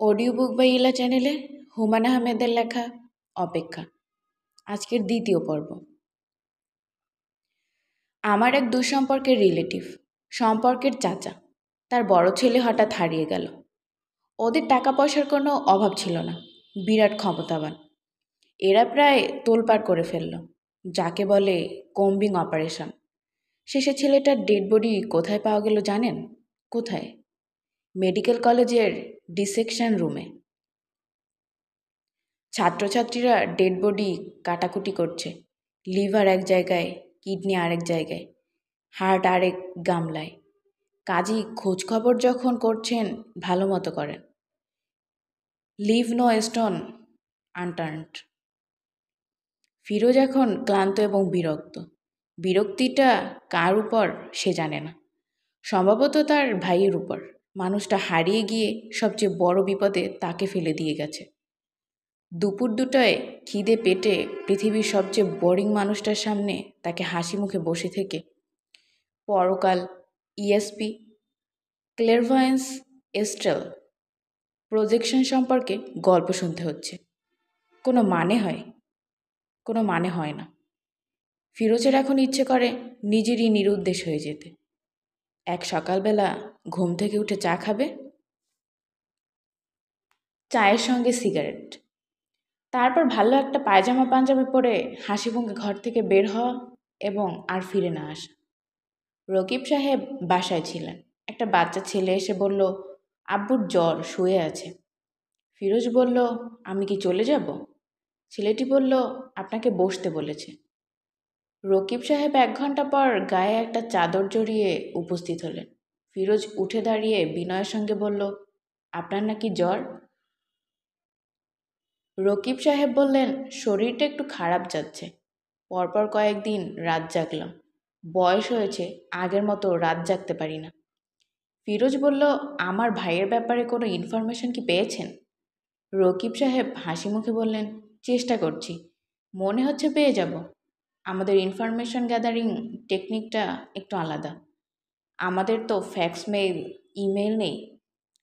Audio book বা ইলা চ্যানেলে হুমায়ূন আহমেদের লেখা অপেক্ষা আজকের দ্বিতীয় পর্ব। আমার এক দুঃসম্পর্কের রিলেটিভ, সম্পর্কের চাচা, তার বড় ছেলে হঠাৎ হারিয়ে গেল। ওদের টাকা পয়সার কোনো অভাব ছিল না, বিরাট ক্ষমতাবান। এরা প্রায় তোলপাড় করে ফেলল, যাকে বলে কম্বিং অপারেশন। শেষে ছেলেটার ডেড বডি কোথায় পাওয়া গেল জানেন? কোথায়? মেডিকেল কলেজের ডিসেকশন রুমে। ছাত্রছাত্রীরা ডেড বডি কাটাকুটি করছে, লিভার এক জায়গায়, কিডনি আরেক জায়গায়, হার্ট আরেক গামলায়। কাজী খোঁজখবর যখন করছেন ভালো মতো করেন। Leave no stone unturned. Firoz এখন ক্লান্ত এবং বিরক্ত। বিরক্তিটা কার উপর সে জানে না, সম্ভবত তার ভাইয়ের উপর। মানুষটা হারিয়ে গিয়ে সবচেয়ে বড় বিপদে তাকে ফেলে দিয়ে গেছে। দুপুর দুটোয় খিদে পেটে পৃথিবীর সবচেয়ে বোরিং মানুষটার সামনে তাকে হাসি মুখে বসে থেকে পরকাল, ইএসপি, ক্লেরভয়েন্স, এস্ট্রেল, প্রজেকশন সম্পর্কে গল্প শুনতে হচ্ছে। কোনো মানে হয়? কোনো মানে হয় না। ফিরোজের এখন ইচ্ছে করে নিজেরই নিরুদ্দেশ হয়ে যেতে। এক সকালবেলা ঘুম থেকে উঠে চা খাবে, চায়ের সঙ্গে সিগারেট, তারপর ভালো একটা পায়জামা পাঞ্জাবি পরে হাসি মুখে ঘর থেকে বের হওয়া এবং আর ফিরে না আসা। রকিব সাহেব বাসায় ছিলেন। একটা বাচ্চা ছেলে এসে বলল, আব্বুর জ্বর, শুয়ে আছে। ফিরোজ বলল, আমি কি চলে যাব? ছেলেটি বলল, আপনাকে বসতে বলেছে। রকিব সাহেব 1 ঘন্টা পর গায়ে একটা চাদর জড়িয়ে উপস্থিত হলেন। ফিরোজ উঠে দাঁড়িয়ে বিনয়ের সঙ্গে বলল, আপনার নাকি জ্বর? রকিব সাহেব বললেন, শরীরটা একটু খারাপ যাচ্ছে। পরপর কয়েকদিন রাত জাগলাম। বয়স হয়েছে, আগের মতো রাত জাগতে পারি না। ফিরোজ বলল, আমার ভাইয়ের ব্যাপারে কোনো ইনফরমেশন কি পেয়েছেন? রকিব সাহেব হাসি মুখে বললেন, চেষ্টা করছি, মনে হচ্ছে পেয়ে যাব। আমাদের ইনফরমেশন গ্যাদারিং টেকনিকটা একটু আলাদা। আমাদের তো ফ্যাক্স মেইল, ইমেল নেই।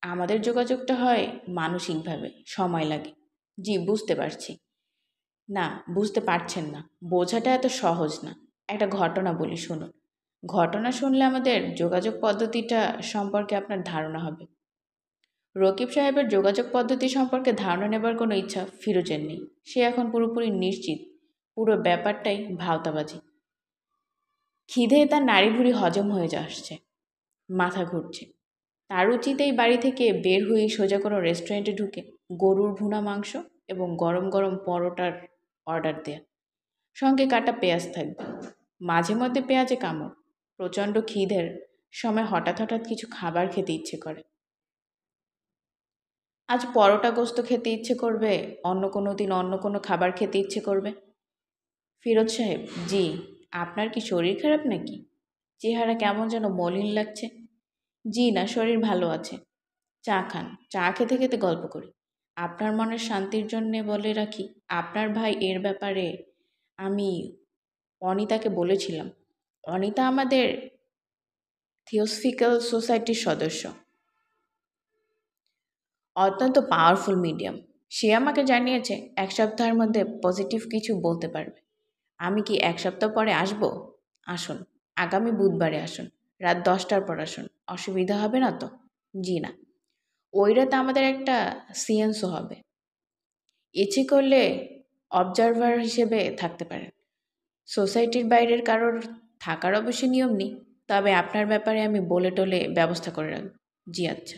আমাদের যোগাযোগটা হয় মানসিকভাবে, সময় লাগে। জি, বুঝতে পারছি। না, বুঝতে পারছেন না, বোঝাটা এত সহজ না। একটা ঘটনা বলি, শুনুন। ঘটনা শুনলে আমাদের যোগাযোগ পদ্ধতিটা সম্পর্কে আপনার ধারণা হবে। রকিব সাহেবের যোগাযোগ পদ্ধতি সম্পর্কে ধারণা নেবার কোনো ইচ্ছা ফিরোজের নেই। সে এখন পুরোপুরি নিশ্চিত পুরো ব্যাপারটাই ভাওতাবাজি। খিদে তার নাড়ি ভুড়ি হজম হয়ে আসছে, মাথা ঘুরছে। তার উচিত এই বাড়ি থেকে বের হয়ে সোজা কোনো রেস্টুরেন্টে ঢুকে গরুর ভুনা মাংস এবং গরম গরম পরোটার অর্ডার দেয়া, সঙ্গে কাটা পেঁয়াজ থাকবে, মাঝে মধ্যে পেঁয়াজে কামড়। প্রচণ্ড খিদের সময় হঠাৎ হঠাৎ কিছু খাবার খেতে ইচ্ছে করে। আজ পরোটা গোস্ত খেতে ইচ্ছে করবে, অন্য কোনো দিন অন্য কোনো খাবার খেতে ইচ্ছে করবে। ফিরোজ সাহেব, জি। আপনার কি শরীর খারাপ নাকি? চেহারা কেমন যেন মলিন লাগছে। জি না, শরীর ভালো আছে। চা খান, চা খেতে খেতে গল্প করি। আপনার মনের শান্তির জন্যে বলে রাখি, আপনার ভাই এর ব্যাপারে আমি অনিতাকে বলেছিলাম। অনিতা আমাদের থিওসফিক্যাল সোসাইটির সদস্য, অত্যন্ত পাওয়ারফুল মিডিয়াম। সে আমাকে জানিয়েছে 1 সপ্তাহের মধ্যে পজিটিভ কিছু বলতে পারবে। আমি কি 1 সপ্তাহ পরে আসব? আসুন, আগামী বুধবারে আসুন, রাত 10টার পর আসুন। অসুবিধা হবে না তো? জি না। ওই রাতে আমাদের একটা সিএনসও হবে। ইচ্ছে করলে অবজারভার হিসেবে থাকতে পারেন। সোসাইটির বাইরের কারোর থাকার অবশ্য নিয়ম নেই, তবে আপনার ব্যাপারে আমি বলে টলে ব্যবস্থা করে রাখব। জি আচ্ছা।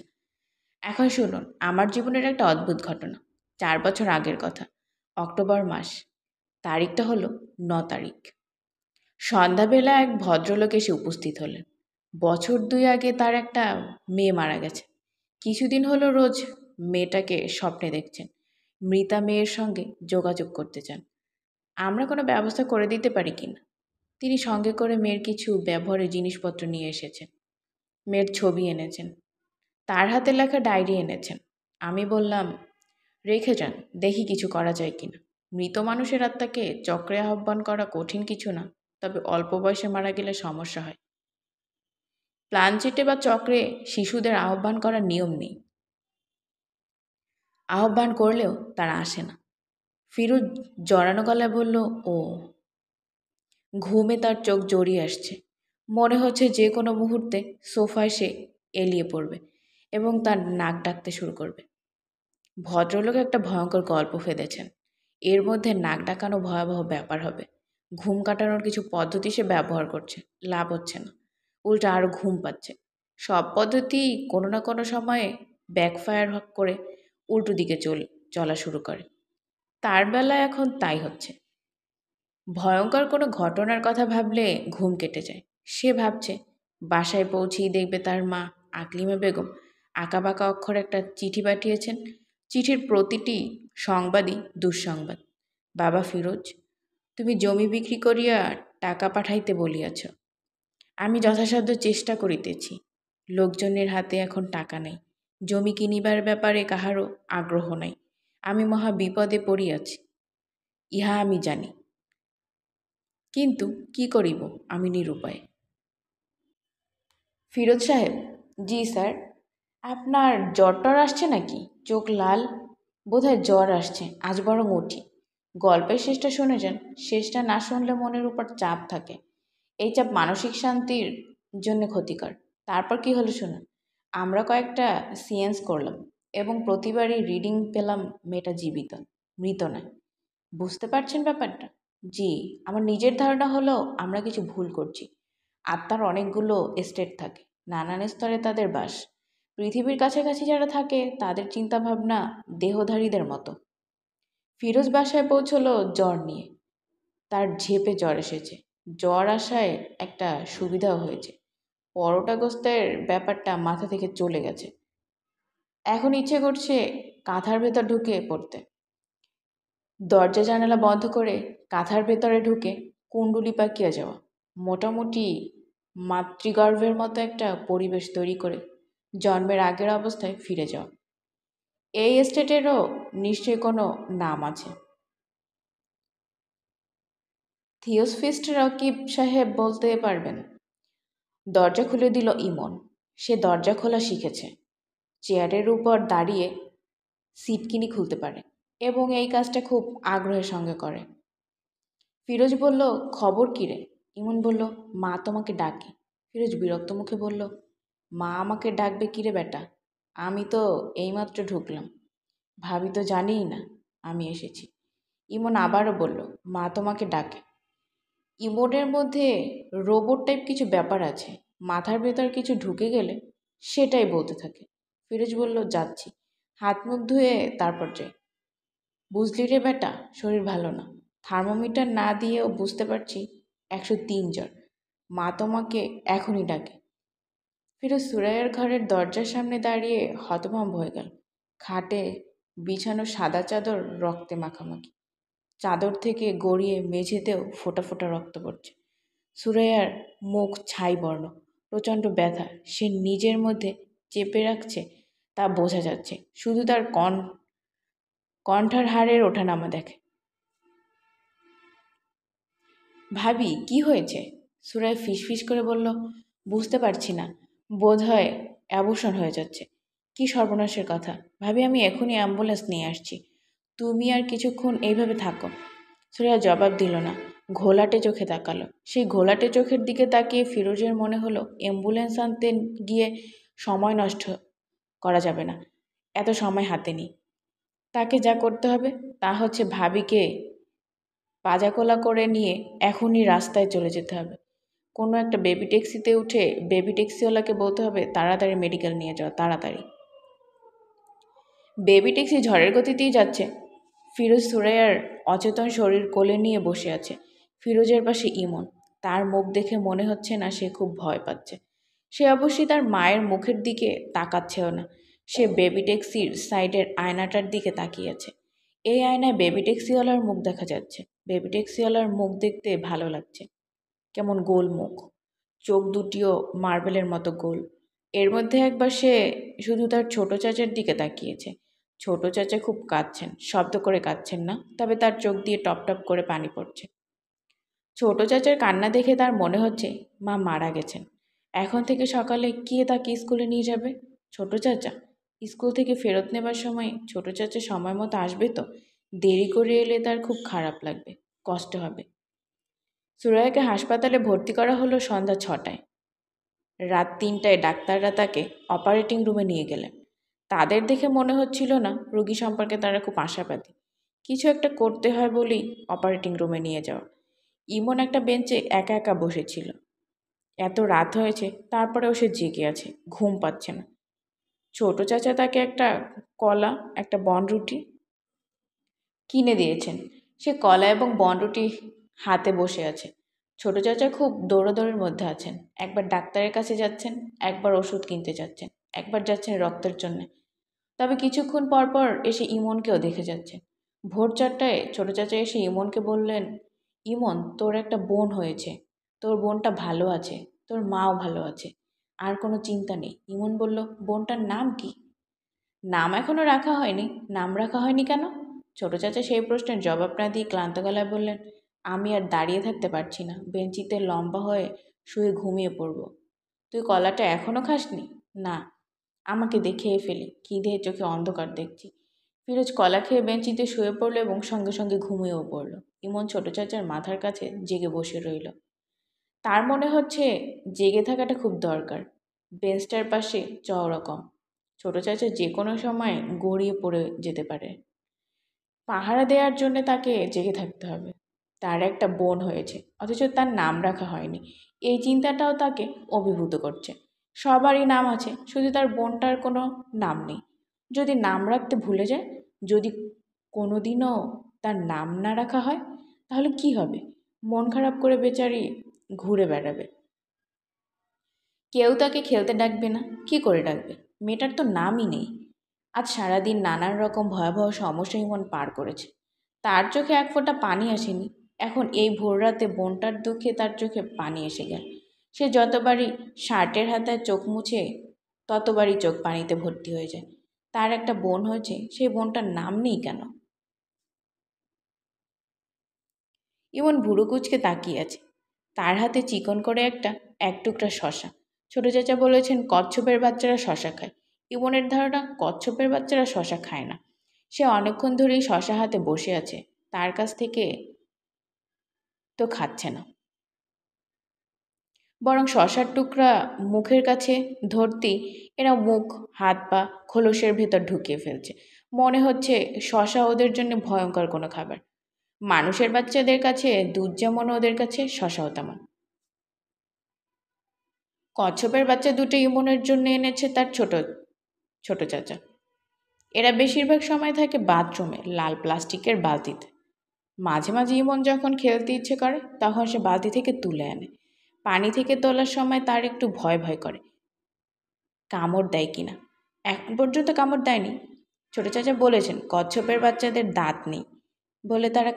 এখন শুনুন, আমার জীবনের একটা অদ্ভুত ঘটনা। 4 বছর আগের কথা, অক্টোবর মাস, তারিখটা হলো 9 তারিখ। সন্ধ্যাবেলা এক ভদ্রলোক এসে উপস্থিত হলেন। বছর 2 আগে তার একটা মেয়ে মারা গেছে। কিছুদিন হলো রোজ মেয়েটাকে স্বপ্নে দেখছেন। মৃতা মেয়ের সঙ্গে যোগাযোগ করতে চান। আমরা কোনো ব্যবস্থা করে দিতে পারি কিনা। তিনি সঙ্গে করে মেয়ের কিছু ব্যবহারের জিনিসপত্র নিয়ে এসেছেন। মেয়ের ছবি এনেছেন, তার হাতে লেখা ডায়েরি এনেছেন। আমি বললাম, রেখে যান, দেখি কিছু করা যায় কিনা। মৃত মানুষের আত্মাকে চক্রে আহ্বান করা কঠিন কিছু না, তবে অল্প বয়সে মারা গেলে সমস্যা হয়। প্লানচেটে বা চক্রে শিশুদের আহ্বান করার নিয়ম নেই। আহ্বান করলেও তারা আসে না। ফিরোজ জড়ানো গলায় বলল, ও। ঘুমে তার চোখ জড়িয়ে আসছে। মনে হচ্ছে যে কোনো মুহূর্তে সোফায় সে এলিয়ে পড়বে এবং তার নাক ডাকতে শুরু করবে। ভদ্রলোক একটা ভয়ঙ্কর গল্প ফেঁদেছেন। এর মধ্যে নাক ডাকানো ভয়াবহ ব্যাপার হবে। ঘুম কাটানোর কিছু পদ্ধতি সে ব্যবহার করছে, লাভ হচ্ছে না, উল্টা আরও ঘুম পাচ্ছে। সব পদ্ধতি কোনো না কোনো সময়ে ব্যাকফায়ার করে উল্টো দিকে চলা শুরু করে। তার বেলায় এখন তাই হচ্ছে। ভয়ঙ্কর কোনো ঘটনার কথা ভাবলে ঘুম কেটে যায়। সে ভাবছে বাসায় পৌঁছেই দেখবে তার মা আকলিমা বেগম আঁকাবাঁকা অক্ষরে একটা চিঠি পাঠিয়েছেন। চিঠির প্রতিটি সংবাদই দুঃসংবাদ। বাবা ফিরোজ, তুমি জমি বিক্রি করিয়া টাকা পাঠাইতে বলিয়াছ। আমি যথাসাধ্য চেষ্টা করিতেছি। লোকজনের হাতে এখন টাকা নাই। জমি কিনিবার ব্যাপারে কাহারও আগ্রহ নাই। আমি মহা বিপদে পড়িয়াছি, ইহা আমি জানি, কিন্তু কি করিব আমি নিরুপায়। ফিরোজ সাহেব, জি স্যার। আপনার জ্বর টর আসছে নাকি? চোখ লাল, বোধহয় জ্বর আসছে। আজ বরং উঠি। গল্পের শেষটা শুনে যান। শেষটা না শুনলে মনের উপর চাপ থাকে। এই চাপ মানসিক শান্তির জন্য ক্ষতিকর। তারপর কি হলো শুনুন। আমরা কয়েকটা সিয়েন্স করলাম এবং প্রতিবারই রিডিং পেলাম মেয়েটা জীবিত, মৃত নয়। বুঝতে পারছেন ব্যাপারটা? জি। আমার নিজের ধারণা হলো আমরা কিছু ভুল করছি। আত্মার অনেকগুলো স্টেট থাকে, নানান স্তরে তাদের বাস। পৃথিবীর কাছাকাছি যারা থাকে তাদের চিন্তাভাবনা দেহধারীদের মতো। ফিরোজ বাসায় পৌঁছলো জ্বর নিয়ে। তার ঝেপে জ্বর এসেছে। জ্বর আসায় একটা সুবিধাও হয়েছে। পরোটা গোস্তের ব্যাপারটা মাথা থেকে চলে গেছে। এখন ইচ্ছে করছে কাঁথার ভেতর ঢুকে পড়তে। দরজা জানালা বন্ধ করে কাঁথার ভেতরে ঢুকে কুণ্ডুলি পাকিয়ে যাওয়া, মোটামুটি মাতৃগর্ভের মতো একটা পরিবেশ তৈরি করে জন্মের আগের অবস্থায় ফিরে যাওয়া। এই স্টেটেরও নিশ্চয়ই কোনো নাম আছে। থিওসফিস্ট রকিব সাহেব বলতে পারবেন। দরজা খুলে দিল ইমন। সে দরজা খোলা শিখেছে। চেয়ারের উপর দাঁড়িয়ে সিটকিনি খুলতে পারে এবং এই কাজটা খুব আগ্রহের সঙ্গে করে। ফিরোজ বলল, খবর কী রে? ইমন বলল, মা তোমাকে ডাকে। ফিরোজ বিরক্ত মুখে বলল, মা আমাকে ডাকবে কিরে বেটা? আমি তো এইমাত্র ঢুকলাম। ভাবি তো জানিই না আমি এসেছি। ইমন আবারও বলল, মা তোমাকে ডাকে। ইমনের মধ্যে রোবট টাইপ কিছু ব্যাপার আছে। মাথার ভেতর কিছু ঢুকে গেলে সেটাই বলতে থাকে। ফিরোজ বলল, যাচ্ছি, হাত মুখ ধুয়ে তারপর যাই। বুঝলি রে বেটা, শরীর ভালো না। থার্মোমিটার না দিয়েও বুঝতে পারছি 103 জ্বর। মা তোমাকে এখনই ডাকে। ফিরোজ সুরাইয়ার ঘরের দরজার সামনে দাঁড়িয়ে হতভম্ব হয়ে গেল। খাটে বিছানো সাদা চাদর রক্তে মাখামাখি। চাদর থেকে গড়িয়ে মেঝেতেও ফোঁটা ফোঁটা রক্ত পড়ছে। সুরাইয়ার মুখ ছাই বর্ণ, প্রচণ্ড ব্যথা সে নিজের মধ্যে চেপে রাখছে তা বোঝা যাচ্ছে। শুধু তার কণ্ঠার হাড়ের ওঠানামা দেখে। ভাবি, কি হয়েছে? সুরাই ফিসফিস করে বলল, বুঝতে পারছি না, বোধ হয় অ্যাবর্শন হয়ে যাচ্ছে। কি সর্বনাশের কথা! ভাবি, আমি এখনই অ্যাম্বুলেন্স নিয়ে আসছি। তুমি আর কিছুক্ষণ এইভাবে থাকো। সুরাইয়া জবাব দিল না, ঘোলাটে চোখে তাকালো। সেই ঘোলাটে চোখের দিকে তাকিয়ে ফিরোজের মনে হলো অ্যাম্বুলেন্স আনতে গিয়ে সময় নষ্ট করা যাবে না। এত সময় হাতে নেই। তাকে যা করতে হবে তা হচ্ছে ভাবিকে পাজাকোলা করে নিয়ে এখনই রাস্তায় চলে যেতে হবে। কোনো একটা বেবি ট্যাক্সিতে উঠে বেবি ট্যাক্সিওয়ালাকে বলতে হবে তাড়াতাড়ি মেডিকেল নিয়ে যাও, তাড়াতাড়ি। বেবি ট্যাক্সি ঝড়ের গতিতেই যাচ্ছে। ফিরোজ সুরাইয়ার অচেতন শরীর কোলে নিয়ে বসে আছে। ফিরোজের পাশে ইমন। তার মুখ দেখে মনে হচ্ছে না সে খুব ভয় পাচ্ছে। সে অবশ্যই তার মায়ের মুখের দিকে তাকাচ্ছেও না। সে বেবি ট্যাক্সির সাইডের আয়নাটার দিকে তাকিয়ে আছে। এই আয়নায় বেবি ট্যাক্সিওয়ালার মুখ দেখা যাচ্ছে। বেবি ট্যাক্সিওয়ালার মুখ দেখতে ভালো লাগছে। কেমন গোল মুখ, চোখ দুটিও মার্বেলের মতো গোল। এর মধ্যে একবার সে শুধু তার ছোট চাচার দিকে তাকিয়েছে। ছোট চাচা খুব কাঁদছেন, শব্দ করে কাঁদছেন না, তবে তার চোখ দিয়ে টপ টপ করে পানি পড়ছে। ছোট চাচার কান্না দেখে তার মনে হচ্ছে মা মারা গেছেন। এখন থেকে সকালে কে তাকে স্কুলে নিয়ে যাবে? ছোট চাচা? স্কুল থেকে ফেরত নেবার সময় ছোট চাচা সময় মতো আসবে তো? দেরি করে এলে তার খুব খারাপ লাগবে, কষ্ট হবে। সুরাইয়াকে হাসপাতালে ভর্তি করা হলো সন্ধ্যা 6টায়। রাত 3টায় ডাক্তাররা তাকে অপারেটিং রুমে নিয়ে গেলেন। তাদের দেখে মনে হচ্ছিল না রোগী সম্পর্কে তারা খুব আশাবাদী। কিছু একটা করতে হয় বলেই অপারেটিং রুমে নিয়ে যাওয়া। ইমন একটা বেঞ্চে একা একা বসেছিল। এত রাত হয়েছে তারপরেও সে জেগে আছে, ঘুম পাচ্ছে না। ছোট চাচা তাকে একটা কলা, একটা বনরুটি কিনে দিয়েছেন। সে কলা এবং বনরুটি হাতে বসে আছে। ছোট চাচা খুব দৌড়াদৌড়ির মধ্যে আছেন। একবার ডাক্তারের কাছে যাচ্ছেন, একবার ওষুধ কিনতে যাচ্ছেন, একবার যাচ্ছেন রক্তের জন্যে। তবে কিছুক্ষণ পর পর এসে ইমনকেও দেখে যাচ্ছেন। ভোর 4টায় ছোট চাচা এসে ইমনকে বললেন, ইমন, তোর একটা বোন হয়েছে। তোর বোনটা ভালো আছে, তোর মাও ভালো আছে, আর কোনো চিন্তা নেই। ইমন বলল, বোনটার নাম কি? নাম এখনো রাখা হয়নি। নাম রাখা হয়নি কেন? ছোট চাচা সেই প্রশ্নের জবাব না দিয়ে ক্লান্ত গলায় বললেন, আমি আর দাঁড়িয়ে থাকতে পারছি না, বেঞ্চিতে লম্বা হয়ে শুয়ে ঘুমিয়ে পড়ব। তুই কলাটা এখনো খাসনি? না। আমাকে দেখেই ফেলি, খিদে চোখে অন্ধকার দেখছি। ফিরোজ কলা খেয়ে বেঞ্চিতে শুয়ে পড়ল এবং সঙ্গে সঙ্গে ঘুমিয়েও পড়ল। ইমন ছোট চাচার মাথার কাছে জেগে বসে রইল। তার মনে হচ্ছে জেগে থাকাটা খুব দরকার। বেঞ্চটার পাশে চওড়া কম। ছোট চাচা যে কোনো সময় গড়িয়ে পড়ে যেতে পারে। পাহারা দেওয়ার জন্য তাকে জেগে থাকতে হবে। তার একটা বোন হয়েছে, অথচ তার নাম রাখা হয়নি। এই চিন্তাটাও তাকে অভিভূত করছে। সবারই নাম আছে, শুধু তার বোনটার কোনো নাম নেই। যদি নাম রাখতে ভুলে যায়, যদি কোনোদিনও তার নাম না রাখা হয়, তাহলে কি হবে? মন খারাপ করে বেচারি ঘুরে বেড়াবে। কেউ তাকে খেলতে ডাকবে না। কি করে ডাকবে? মেয়েটার তো নামই নেই। আজ সারাদিন নানান রকম ভয়াবহ সমস্যা ইমন পার করেছে। তার চোখে এক ফোঁটা পানি আসেনি। এখন এই ভোররাতে বোনটার দুঃখে তার চোখে পানি এসে গেল। সে যতবারই শার্টের হাতায় চোখ মুছে, ততবারই চোখ পানিতে ভর্তি হয়ে যায়। তার একটা বোন হয়েছে, সেই বোনটার নাম নেই কেন? ইমন ভুরু কুঁচকে তাকিয়ে আছে। তার হাতে চিকন করে এক টুকরা শশা। ছোট চাচা বলেছেন কচ্ছপের বাচ্চারা শশা খায়। ইমনের ধারণা কচ্ছপের বাচ্চারা শশা খায় না। সে অনেকক্ষণ ধরেই শশা হাতে বসে আছে। তার কাছ থেকে তো খাচ্ছে না, বরং শশার টুকরা মুখের কাছে ধরতেই এরা মুখ, হাত পা খোলসের ভেতর ঢুকিয়ে ফেলছে। মনে হচ্ছে শশা ওদের জন্য ভয়ঙ্কর কোনো খাবার। মানুষের বাচ্চাদের কাছে দুধ যেমন, ওদের কাছে শশাও তেমন। কচ্ছপের বাচ্চা দুটো ইমনের জন্য এনেছে তার ছোট ছোট চাচা। এরা বেশিরভাগ সময় থাকে বাথরুমে লাল প্লাস্টিকের বালতিতে। মাঝে মাঝে ইমন যখন খেলতে ইচ্ছে করে তখন সে বালতি থেকে তুলে আনে। পানি থেকে তোলার সময় তার একটু ভয় ভয় করে, কামড় দেয় কিনা। এখন পর্যন্ত কামড় দেয়নি। ছোট চাচা বলেছেন কচ্ছপের বাচ্চাদের দাঁত নেই বলে তারা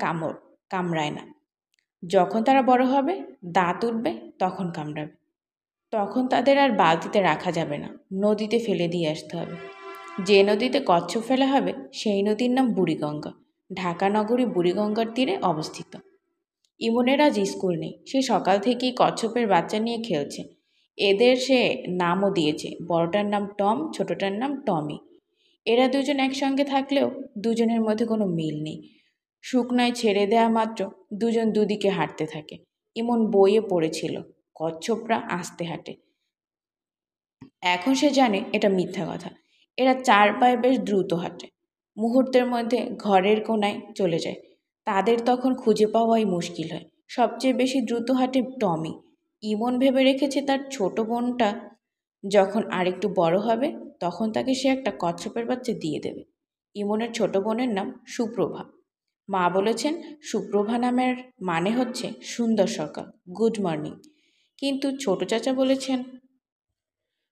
কামড়ায় না। যখন তারা বড় হবে, দাঁত উঠবে, তখন কামড়াবে। তখন তাদের আর বালতিতে রাখা যাবে না, নদীতে ফেলে দিয়ে আসতে হবে। যে নদীতে কচ্ছপ ফেলা হবে সেই নদীর নাম বুড়িগঙ্গা। ঢাকা নগরী বুড়িগঙ্গার তীরে অবস্থিত। ইমনের আজ স্কুল নেই। সে সকাল থেকেই কচ্ছপের বাচ্চা নিয়ে খেলছে। এদের সে নামও দিয়েছে, বড়টার নাম টম, ছোটটার নাম টমি। এরা দুজন একসঙ্গে থাকলেও দুজনের মধ্যে কোনো মিল নেই। শুকনায় ছেড়ে দেয়া মাত্র দুজন দুদিকে হাঁটতে থাকে। ইমন বইয়ে পড়েছিল কচ্ছপরা আস্তে হাঁটে। এখন সে জানে এটা মিথ্যা কথা। এরা চার পায়ে বেশ দ্রুত হাঁটে, মুহূর্তের মধ্যে ঘরের কোনায় চলে যায়। তাদের তখন খুঁজে পাওয়াই মুশকিল হয়। সবচেয়ে বেশি দ্রুত হাঁটে টমি। ইমন ভেবে রেখেছে তার ছোট বোনটা যখন আরেকটু বড় হবে তখন তাকে সে একটা কচ্ছপের বাচ্চা দিয়ে দেবে। ইমনের ছোট বোনের নাম সুপ্রভা। মা বলেছেন সুপ্রভা নামের মানে হচ্ছে সুন্দর সকাল, গুড মর্নিং। কিন্তু ছোট চাচা বলেছেন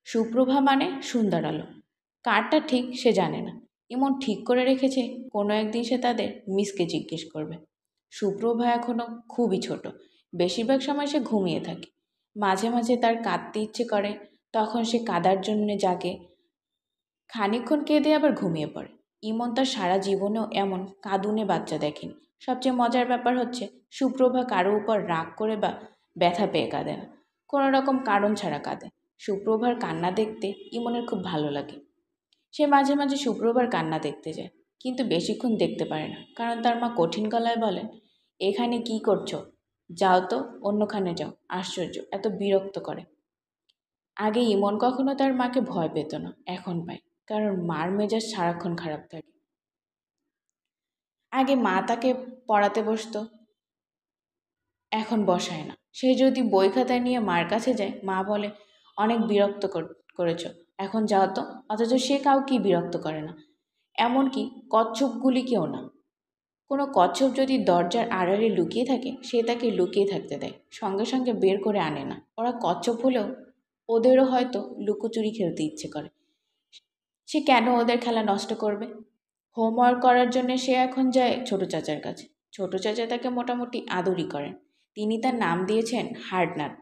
সুপ্রভা মানে সুন্দর আলো। কারটা ঠিক সে জানে না। ইমন ঠিক করে রেখেছে কোনো একদিন সে তাদের মিসকে জিজ্ঞেস করবে। সুপ্রভা এখনও খুবই ছোট। বেশিরভাগ সময় সে ঘুমিয়ে থাকে। মাঝে মাঝে তার কাঁদতে ইচ্ছে করে, তখন সে কাঁদার জন্যে জাগে। খানিকক্ষণ কেঁদে আবার ঘুমিয়ে পড়ে। ইমন তার সারা জীবনেও এমন কাঁদুনে বাচ্চা দেখেনি। সবচেয়ে মজার ব্যাপার হচ্ছে সুপ্রভা কারো উপর রাগ করে বা ব্যথা পেয়ে কাঁদে না, কোনো রকম কারণ ছাড়া কাঁদে। সুপ্রভার কান্না দেখতে ইমনের খুব ভালো লাগে। সে মাঝে মাঝে শুক্রবার কান্না দেখতে যায়, কিন্তু বেশিক্ষণ দেখতে পারে না, কারণ তার মা কঠিন গলায় বলেন, এখানে কি করছো? যাও তো, অন্যখানে যাও। আশ্চর্য, এত বিরক্ত করে। আগে ইমন কখনো তার মাকে ভয় পেত না, এখন পায়, কারণ মার মেজাজ সারাক্ষণ খারাপ থাকে। আগে মা তাকে পড়াতে বসতো, এখন বসায় না। সে যদি বই খাতা নিয়ে মার কাছে যায়, মা বলে, অনেক বিরক্ত করেছ, এখন যাও তো। অথচ সে কাউকেই বিরক্ত করে না, এমনকি কচ্ছপগুলিকেও না। কোনো কচ্ছপ যদি দরজার আড়ালে লুকিয়ে থাকে, সে তাকে লুকিয়ে থাকতে দেয়, সঙ্গে সঙ্গে বের করে আনে না। ওরা কচ্ছপ হলেও ওদেরও হয়তো লুকোচুরি খেলতে ইচ্ছে করে। সে কেন ওদের খেলা নষ্ট করবে? হোমওয়ার্ক করার জন্য সে এখন যায় ছোট চাচার কাছে। ছোট চাচা তাকে মোটামুটি আদরই করেন। তিনি তার নাম দিয়েছেন হার্ড নাট।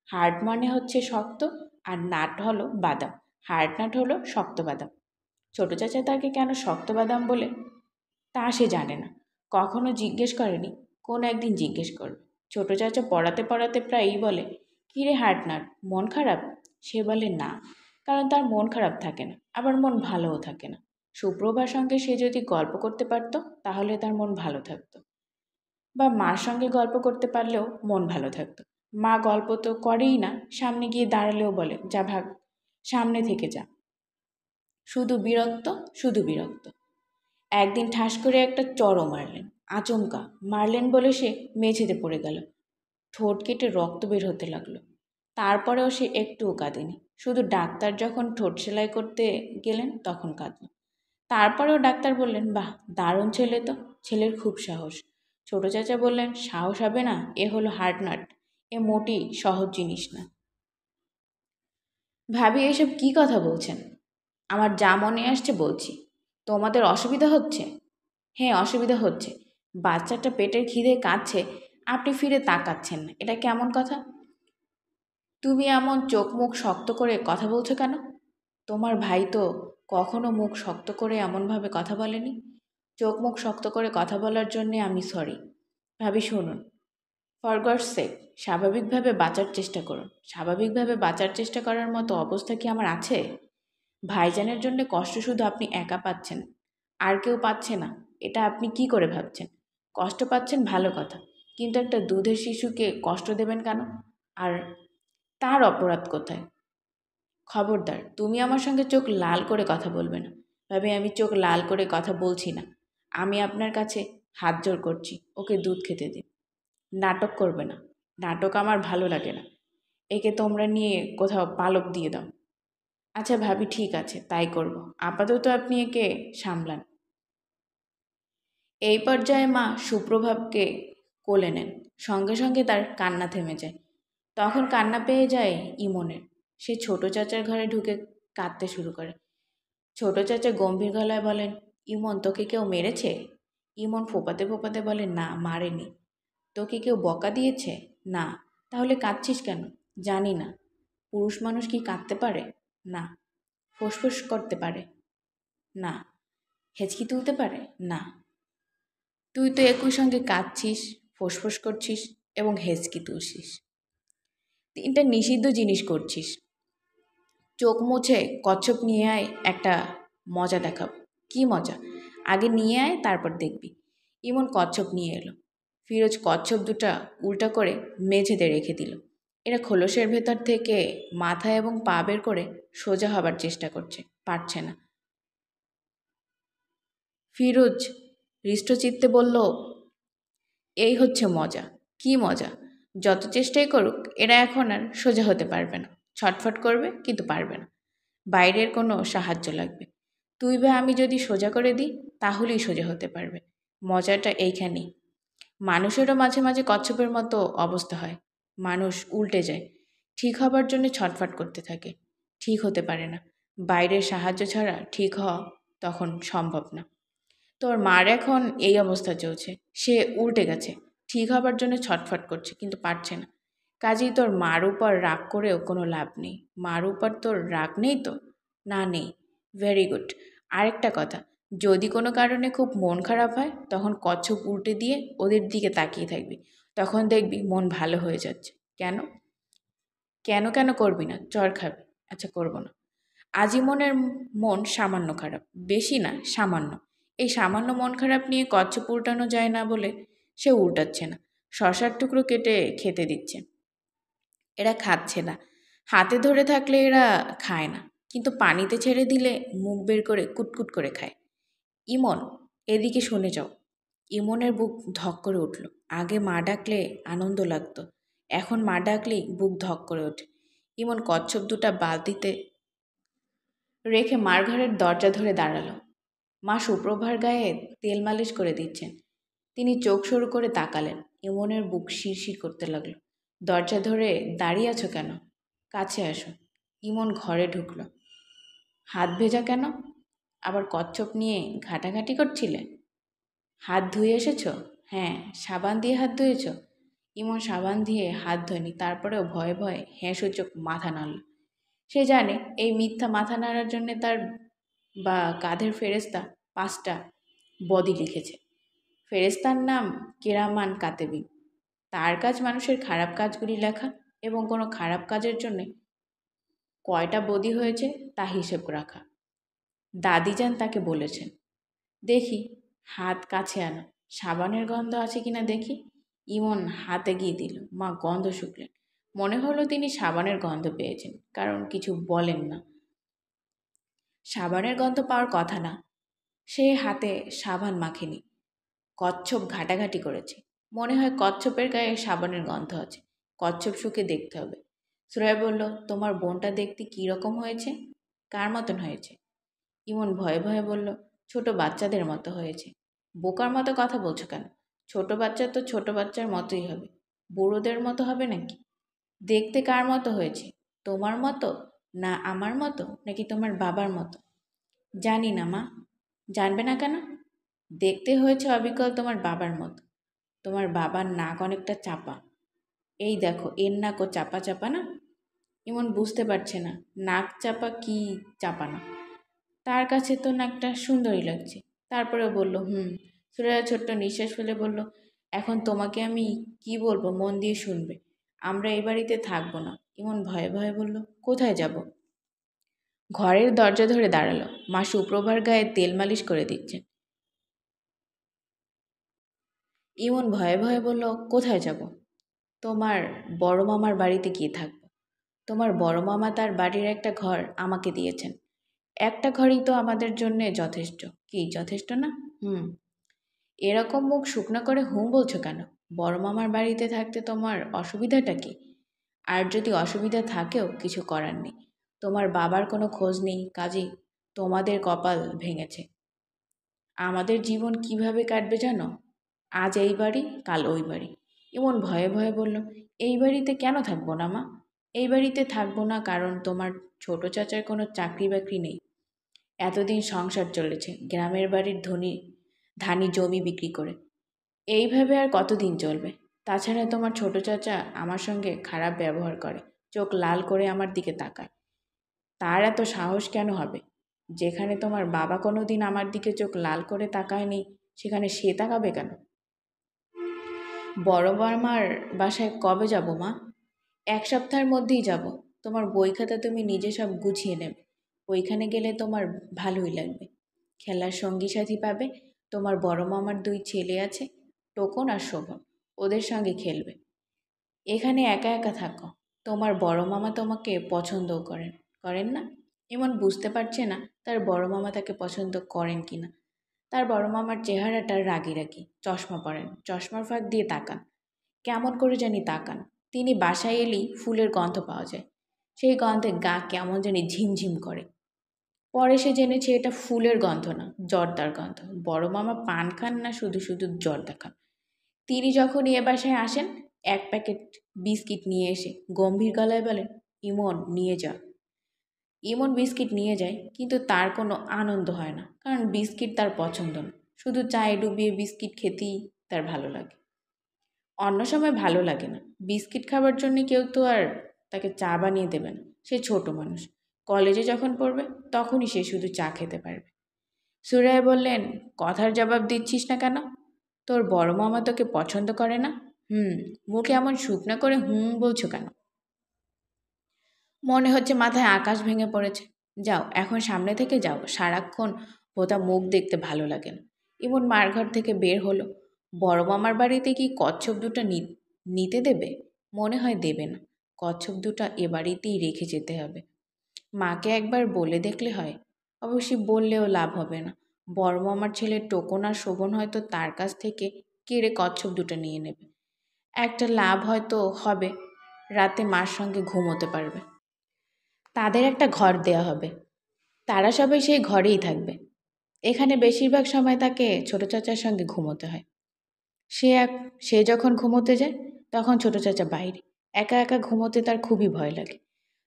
হার্ড মানে হচ্ছে শক্ত, আর নাট হলো বাদাম। হার্ড নাট হলো শক্ত বাদাম। ছোট চাচা তাকে কেন শক্ত বাদাম বলে তা সে জানে না, কখনো জিজ্ঞেস করেনি, কোনো একদিন জিজ্ঞেস করবে। ছোট চাচা পড়াতে পড়াতে প্রায়ই বলে, কী রে হার্ড নাট, মন খারাপ? সে বলে না, কারণ তার মন খারাপ থাকে না, আবার মন ভালোও থাকে না। সুপ্রভার সঙ্গে সে যদি গল্প করতে পারত, তাহলে তার মন ভালো থাকতো, বা মার সঙ্গে গল্প করতে পারলেও মন ভালো থাকতো। মা গল্প তো করেই না, সামনে গিয়ে দাঁড়ালেও বলে, যা ভাগ, সামনে থেকে যা। শুধু বিরক্ত, শুধু বিরক্ত। একদিন ঠাস করে একটা চড়ও মারলেন, আচমকা মারলেন বলে সে মেঝেতে পড়ে গেল। ঠোঁট কেটে রক্ত বের হতে লাগলো। তারপরেও সে একটুও কাঁদেনি, শুধু ডাক্তার যখন ঠোঁট সেলাই করতে গেলেন তখন কাঁদল। তারপরেও ডাক্তার বললেন, বাহ, দারুণ ছেলে তো, ছেলের খুব সাহস। ছোট চাচা বললেন, সাহস হবে না, এ হলো হার্ড নাট, এ মোটেই সহজ জিনিস না। ভাবি, এসব কি কথা বলছেন? আমার যা মনে আসছে বলছি। তোমাদের অসুবিধা হচ্ছে? হ্যাঁ, অসুবিধা হচ্ছে। বাচ্চাটা পেটের খিদে কাঁদছে, আপনি ফিরে তাকাচ্ছেন না, এটা কেমন কথা? তুমি এমন চোখ মুখ শক্ত করে কথা বলছো কেন? তোমার ভাই তো কখনো মুখ শক্ত করে এমনভাবে কথা বলেনি। চোখ মুখ শক্ত করে কথা বলার জন্যে আমি সরি। ভাবি শুনুন, ফর গডস সেক, স্বাভাবিকভাবে বাঁচার চেষ্টা করুন। স্বাভাবিকভাবে বাঁচার চেষ্টা করার মতো অবস্থা কি আমার আছে? ভাইজানের জন্য কষ্ট শুধু আপনি একা পাচ্ছেন, আর কেউ পাচ্ছে না, এটা আপনি কি করে ভাবছেন? কষ্ট পাচ্ছেন ভালো কথা, কিন্তু একটা দুধের শিশুকে কষ্ট দেবেন কেন? আর তার অপরাধ কোথায়? খবরদার, তুমি আমার সঙ্গে চোখ লাল করে কথা বলবে না। ভাবে, আমি চোখ লাল করে কথা বলছি না। আমি আপনার কাছে হাত জোড় করছি, ওকে দুধ খেতে দিন। নাটক করবে না, নাটক আমার ভালো লাগে না। একে তোমরা নিয়ে কোথাও পালক দিয়ে দাও। আচ্ছা ভাবি, ঠিক আছে, তাই করব। আপাতত আপনি একে সামলান। এই পর্যায়ে মা সুপ্রভাবকে কোলে নেন, সঙ্গে সঙ্গে তার কান্না থেমে যায়। তখন কান্না পেয়ে যায় ইমনের। সে ছোট চাচার ঘরে ঢুকে কাঁদতে শুরু করে। ছোট চাচা গম্ভীর গলায় বলেন, ইমন, তোকে কেউ মেরেছে? ইমন ফোপাতে ফোপাতে বলে, না, মারেনি। তোকে কেউ বকা দিয়েছে? না। তাহলে কাঁদছিস কেন? জানি না। পুরুষ মানুষ কি কাঁদতে পারে? না। ফুসফুস করতে পারে? না। হেঁচকি তুলতে পারে? না। তুই তো একই সঙ্গে কাঁদছিস, ফুসফুস করছিস এবং হেঁচকি তুলছিস। তিনটা নিষিদ্ধ জিনিস করছিস। চোখ মুছে কচ্ছপ নিয়ে আয়, একটা মজা দেখাব। কি মজা? আগে নিয়ে আয়, তারপর দেখবি। ইমন কচ্ছপ নিয়ে এলো। ফিরোজ কচ্ছপ দুটা উল্টা করে মেঝেতে রেখে দিল। এরা খোলসের ভেতর থেকে মাথা এবং পা বের করে সোজা হবার চেষ্টা করছে, পারছে না। ফিরোজ হৃষ্টচিত্তে বলল, এই হচ্ছে মজা। কি মজা? যত চেষ্টাই করুক, এরা এখন আর সোজা হতে পারবে না। ছটফট করবে, কিন্তু পারবে না। বাইরের কোনো সাহায্য লাগবে। তুই বা আমি যদি সোজা করে দিই, তাহলেই সোজা হতে পারবে। মজাটা এইখানেই। মানুষেরও মাঝে মাঝে কচ্ছপের মতো অবস্থা হয়। মানুষ উল্টে যায়, ঠিক হবার জন্য ছটফট করতে থাকে, ঠিক হতে পারে না। বাইরের সাহায্য ছাড়া ঠিক হওয়া তখন সম্ভব না। তোর মার এখন এই অবস্থা চলছে। সে উল্টে গেছে, ঠিক হবার জন্য ছটফট করছে, কিন্তু পারছে না। কাজেই তোর মার উপর রাগ করেও কোনো লাভ নেই। মার উপর তোর রাগ নেই তো? না, নেই। Very good. আরেকটা কথা, যদি কোনো কারণে খুব মন খারাপ হয়, তখন কচ্ছপ উল্টে দিয়ে ওদের দিকে তাকিয়ে থাকবি। তখন দেখবি মন ভালো হয়ে যাচ্ছে। কেন? কেন কেন করবি না? চড় খাবি? আচ্ছা, করবো না। আজিমনের মন সামান্য খারাপ, বেশি না, সামান্য। এই সামান্য মন খারাপ নিয়ে কচ্ছপ উল্টানো যায় না বলে সে উল্টাচ্ছে না, শশার টুকরো কেটে খেতে দিচ্ছে। এরা খাচ্ছে না, হাতে ধরে থাকলে এরা খায় না, কিন্তু পানিতে ছেড়ে দিলে মুখ বের করে কুটকুট করে খায়। ইমন, এদিকে শুনে যাও। ইমনের বুক ধক করে উঠল। আগে মা ডাকলে আনন্দ লাগতো, এখন মা ডাকলেই বুক ধক করে ওঠে। ইমন কচ্ছপ দুটা বালতিতে রেখে মার ঘরের দরজা ধরে দাঁড়ালো। মা সুপ্রভার গায়ে তেল মালিশ করে দিচ্ছেন। তিনি চোখ সরু করে তাকালেন। ইমনের বুক শিরশির করতে লাগলো। দরজা ধরে দাঁড়িয়ে আছো কেন? কাছে আসো। ইমন ঘরে ঢুকলো। হাত ভেজা কেন? আবার কচ্ছপ নিয়ে ঘাটাঘাটি করছিলে? হাত ধুয়ে এসেছো? হ্যাঁ। সাবান দিয়ে হাত ধুয়েছ? ইমন সাবান দিয়ে হাত ধোয়নি, তারপরেও ভয়ে ভয়ে হ্যাঁ সূচক মাথা নাড়ল। সে জানে এই মিথ্যা মাথা নাড়ার জন্যে তার বা কাঁধের ফেরেস্তা 5টা বদি লিখেছে। ফেরেস্তার নাম কেরামান কাতেবিন। তার কাজ মানুষের খারাপ কাজগুলি লেখা এবং কোনো খারাপ কাজের জন্যে কয়টা বদি হয়েছে তা হিসেব রাখা। দাদিজান তাকে বলেছেন। দেখি, হাত কাছে আনো, সাবানের গন্ধ আছে কিনা দেখি। ইমন হাত এগিয়ে দিল। মা গন্ধ শুকলেন। মনে হলো তিনি সাবানের গন্ধ পেয়েছেন, কারণ কিছু বলেন না। সাবানের গন্ধ পাওয়ার কথা না, সে হাতে সাবান মাখেনি, কচ্ছপ ঘাটাঘাটি করেছে। মনে হয় কচ্ছপের গায়ে সাবানের গন্ধ আছে। কচ্ছপ শুকে দেখতে হবে। সুরাইয়া বলল, তোমার বোনটা দেখতে কী রকম হয়েছে? কার মতন হয়েছে? ইমন ভয়ে ভয়ে বলল, ছোট বাচ্চাদের মতো হয়েছে। বোকার মতো কথা বলছো কেন? ছোট বাচ্চা তো ছোট বাচ্চার মতোই হবে, বুড়োদের মতো হবে নাকি? দেখতে কার মতো হয়েছে? তোমার মতো, না আমার মতো, নাকি তোমার বাবার মতো? জানি না মা। জানবে না কেন? দেখতে হয়েছে অবিকল তোমার বাবার মতো। তোমার বাবার নাক অনেকটা চাপা। এই দেখো, এর নাকও চাপা চাপা না? ইমন বুঝতে পারছে না নাক চাপা কি চাপা না। তার কাছে তো নাকটা সুন্দরই লাগছে। তারপরে বলল, হুম। সুরাইয়া ছোট্ট নিঃশ্বাস ফেলে বলল, এখন তোমাকে আমি কি বলবো মন দিয়ে শুনবে। আমরা এই বাড়িতে থাকবো না। ইমন ভয়ে ভয়ে বলল, কোথায় যাব? ঘরের দরজা ধরে দাঁড়ালো। মা সুপ্রভার গায়ে তেল মালিশ করে দিচ্ছেন। ইমন ভয়ে ভয়ে বলল, কোথায় যাব? তোমার বড় মামার বাড়িতে গিয়ে থাকবো। তোমার বড় মামা তার বাড়ির একটা ঘর আমাকে দিয়েছেন। একটা ঘরই তো আমাদের জন্যে যথেষ্ট। কি যথেষ্ট না? হুম। এরকম মুখ শুকনো করে হুঁ বলছো কেন? বড় মামার বাড়িতে থাকতে তোমার অসুবিধাটা কি? আর যদি অসুবিধা থাকেও কিছু করার নেই। তোমার বাবার কোনো খোঁজ নেই, কাজেই তোমাদের কপাল ভেঙেছে। আমাদের জীবন কিভাবে কাটবে জানো? আজ এই বাড়ি, কাল ওই বাড়ি। এমন ভয়ে ভয়ে বলল, এই বাড়িতে কেন থাকবো না মা? এই বাড়িতে থাকবো না কারণ তোমার ছোট চাচার কোনো চাকরি বাকরি নেই। এতদিন সংসার চলেছে গ্রামের বাড়ির ধানি জমি বিক্রি করে। এইভাবে আর কতদিন চলবে? তাছাড়া তোমার ছোট চাচা আমার সঙ্গে খারাপ ব্যবহার করে, চোখ লাল করে আমার দিকে তাকায়। তার এত সাহস কেন হবে? যেখানে তোমার বাবা কোনো দিন আমার দিকে চোখ লাল করে তাকায়নি, সেখানে সে তাকাবে কেন? বড় মামার বাসায় কবে যাব মা? 1 সপ্তাহের মধ্যেই যাব। তোমার বই খাতা তুমি নিজে সব গুছিয়ে নেবে। ওইখানে গেলে তোমার ভালোই লাগবে। খেলার সঙ্গী সাথী পাবে। তোমার বড় মামার 2 ছেলে আছে, টোকন আর শোভন। ওদের সঙ্গে খেলবে। এখানে একা একা থাকো। তোমার বড় মামা তোমাকে পছন্দও করেন, করেন না? এমন বুঝতে পারছে না তার বড় মামা তাকে পছন্দ করেন কি না। তার বড় মামার চেহারাটা রাগী রাগী, চশমা পরেন, চশমার ফাঁক দিয়ে তাকান। কেমন করে জানি তাকান। তিনি বাসায় এলেই ফুলের গন্ধ পাওয়া যায়। সেই গন্ধে গা কেমন জানি ঝিমঝিম করে। পরে সে জেনেছে এটা ফুলের গন্ধ না, জর্দার গন্ধ। বড় মামা পান খান না, শুধু শুধু জর্দা খান। তিনি যখন এ বাসায় আসেন, 1 প্যাকেট বিস্কিট নিয়ে এসে গম্ভীর গলায় বলেন, ইমন নিয়ে যা। ইমন বিস্কিট নিয়ে যায়, কিন্তু তার কোনো আনন্দ হয় না, কারণ বিস্কিট তার পছন্দ না। শুধু চায়ে ডুবিয়ে বিস্কিট খেতেই তার ভালো লাগে। অন্য সময় ভালো লাগে না। বিস্কিট খাবার জন্য কেউ তো আর তাকে চা বানিয়ে দেবে না। সে ছোট মানুষ। কলেজে যখন পড়বে তখনই সে শুধু চা খেতে পারবে। সুরাইয়া বললেন, কথার জবাব দিচ্ছিস না কেন? তোর বড় মামা তোকে পছন্দ করে না? হুম। মুখে এমন শুকনা করে হুম বলছো কেন? মনে হচ্ছে মাথায় আকাশ ভেঙে পড়েছে। যাও এখন সামনে থেকে যাও, সারাক্ষণ ভোতা মুখ দেখতে ভালো লাগে না। ইমন মার ঘর থেকে বের হলো। বড় মামার বাড়িতে কি কচ্ছপ দুটো নিতে দেবে? মনে হয় দেবে না। কচ্ছপ দুটো এ বাড়িতেই রেখে যেতে হবে। মাকে একবার বলে দেখলে হয়। অবশ্যই বললেও লাভ হবে না। বড় মামার ছেলে টোকন আর শোভন হয়তো তার কাছ থেকে কেড়ে কচ্ছপ দুটো নিয়ে নেবে। একটা লাভ হয়তো হবে, রাতে মার সঙ্গে ঘুমোতে পারবে। তাদের একটা ঘর দেয়া হবে, তারা সবাই সেই ঘরেই থাকবে। এখানে বেশিরভাগ সময় তাকে ছোট চাচার সঙ্গে ঘুমোতে হয়। সে এক সে যখন ঘুমোতে যায় তখন ছোট চাচা বাইরে। একা একা ঘুমোতে তার খুবই ভয় লাগে।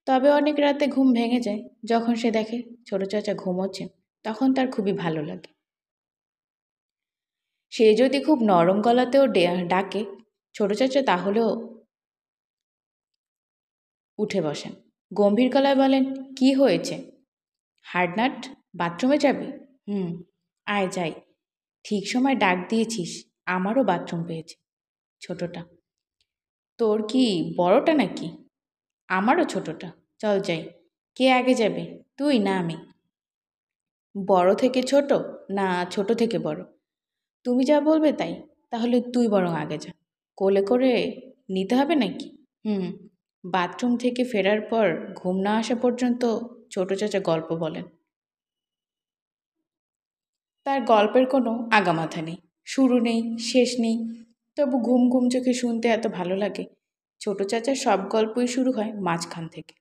তবে অনেক রাতে ঘুম ভেঙে যায় যখন সে দেখে ছোট চাচা ঘুমোচ্ছেন, তখন তার খুবই ভালো লাগে। সে যদি খুব নরম গলাতেও ডাকে ছোট চাচা, তাহলেও উঠে বসেন। গম্ভীর গলায় বলেন, কি হয়েছে হার্ডনাট? বাথরুমে যাবি? হুম, আয় যাই। ঠিক সময় ডাক দিয়েছিস, আমারও বাথরুম পেয়েছে। ছোটটা, তোর কি বড়টা নাকি? আমারও ছোটটা। চল যাই। কে আগে যাবে, তুই না আমি? বড় থেকে ছোট, না ছোট থেকে বড়? তুমি যা বলবে তাই। তাহলে তুই বরং আগে যা। কোলে করে নিতে হবে নাকি? হুম। বাথরুম থেকে ফেরার পর ঘুম না আসা পর্যন্ত ছোট চাচা গল্প বলেন। তার গল্পের কোনো আগামাথা নেই, শুরু নেই, শেষ নেই। তবু ঘুম ঘুম চোখে শুনতে এত ভালো লাগে। ছোট চাচার সব গল্পই শুরু হয় মাঝখান থেকে।